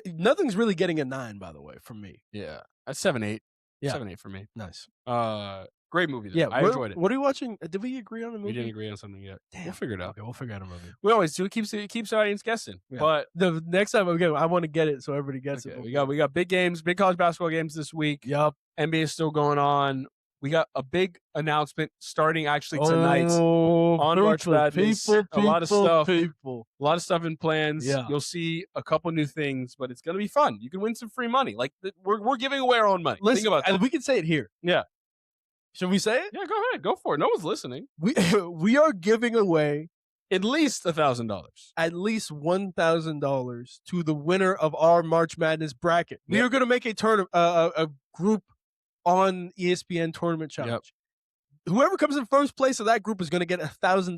nothing's really getting a 9, by the way, from me. Yeah. That's 7-8. Yeah. 7-8 for me. Nice. Great movie, though. Yeah, I enjoyed it. What are we watching? Did we agree on the movie? We didn't agree on something yet. Damn. We'll figure it out. Okay, we'll figure out a movie. We always do. It keeps the audience guessing. Yeah. But the next time, I want to get it so everybody gets it. We got big games, big college basketball games this week. Yup. NBA is still going on. We got a big announcement starting actually tonight on March Madness. A lot of stuff. A lot of stuff in plans. Yeah. You'll see a couple new things, but it's going to be fun. You can win some free money. Like we're giving away our own money. Listen, think about that. We can say it here. Yeah. Should we say it? Yeah, go ahead. Go for it. No one's listening. We are giving away at least $1,000. At least $1,000 to the winner of our March Madness bracket. Yep. We are going to make a group on ESPN Tournament Challenge. Yep. Whoever comes in first place of that group is going to get $1,000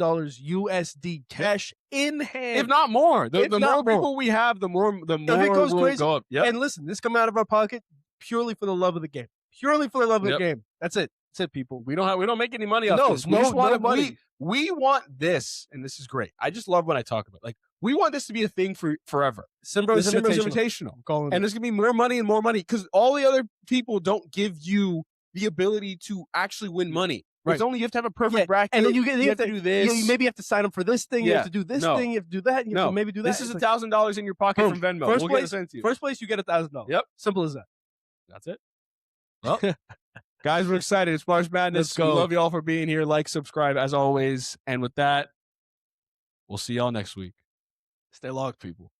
USD cash in hand, if not more. The more people we have, the more it goes crazy. Go up. Yep. And listen, this coming out of our pocket purely for the love of the game. Purely for the love of the game. That's it. That's it, people. We don't make any money off this. We just want money. We want this, and this is great. I just love when I talk about it. Like, we want this to be a thing for forever. SimmBros Invitational. And there's going to be more money and more money because all the other people don't give you the ability to actually win money. Right. It's only you have to have a perfect bracket. And then you have to do this. You maybe have to sign up for this thing. You have to do this thing. You have to do that. You have to maybe do that. This is $1,000 in your pocket from Venmo. We'll get this into you. First place, you get $1,000. Yep. Simple as that. That's it. Well, guys, we're excited. It's March Madness. We love you all for being here. Like, subscribe, as always. And with that, we'll see y'all next week. Stay locked, people.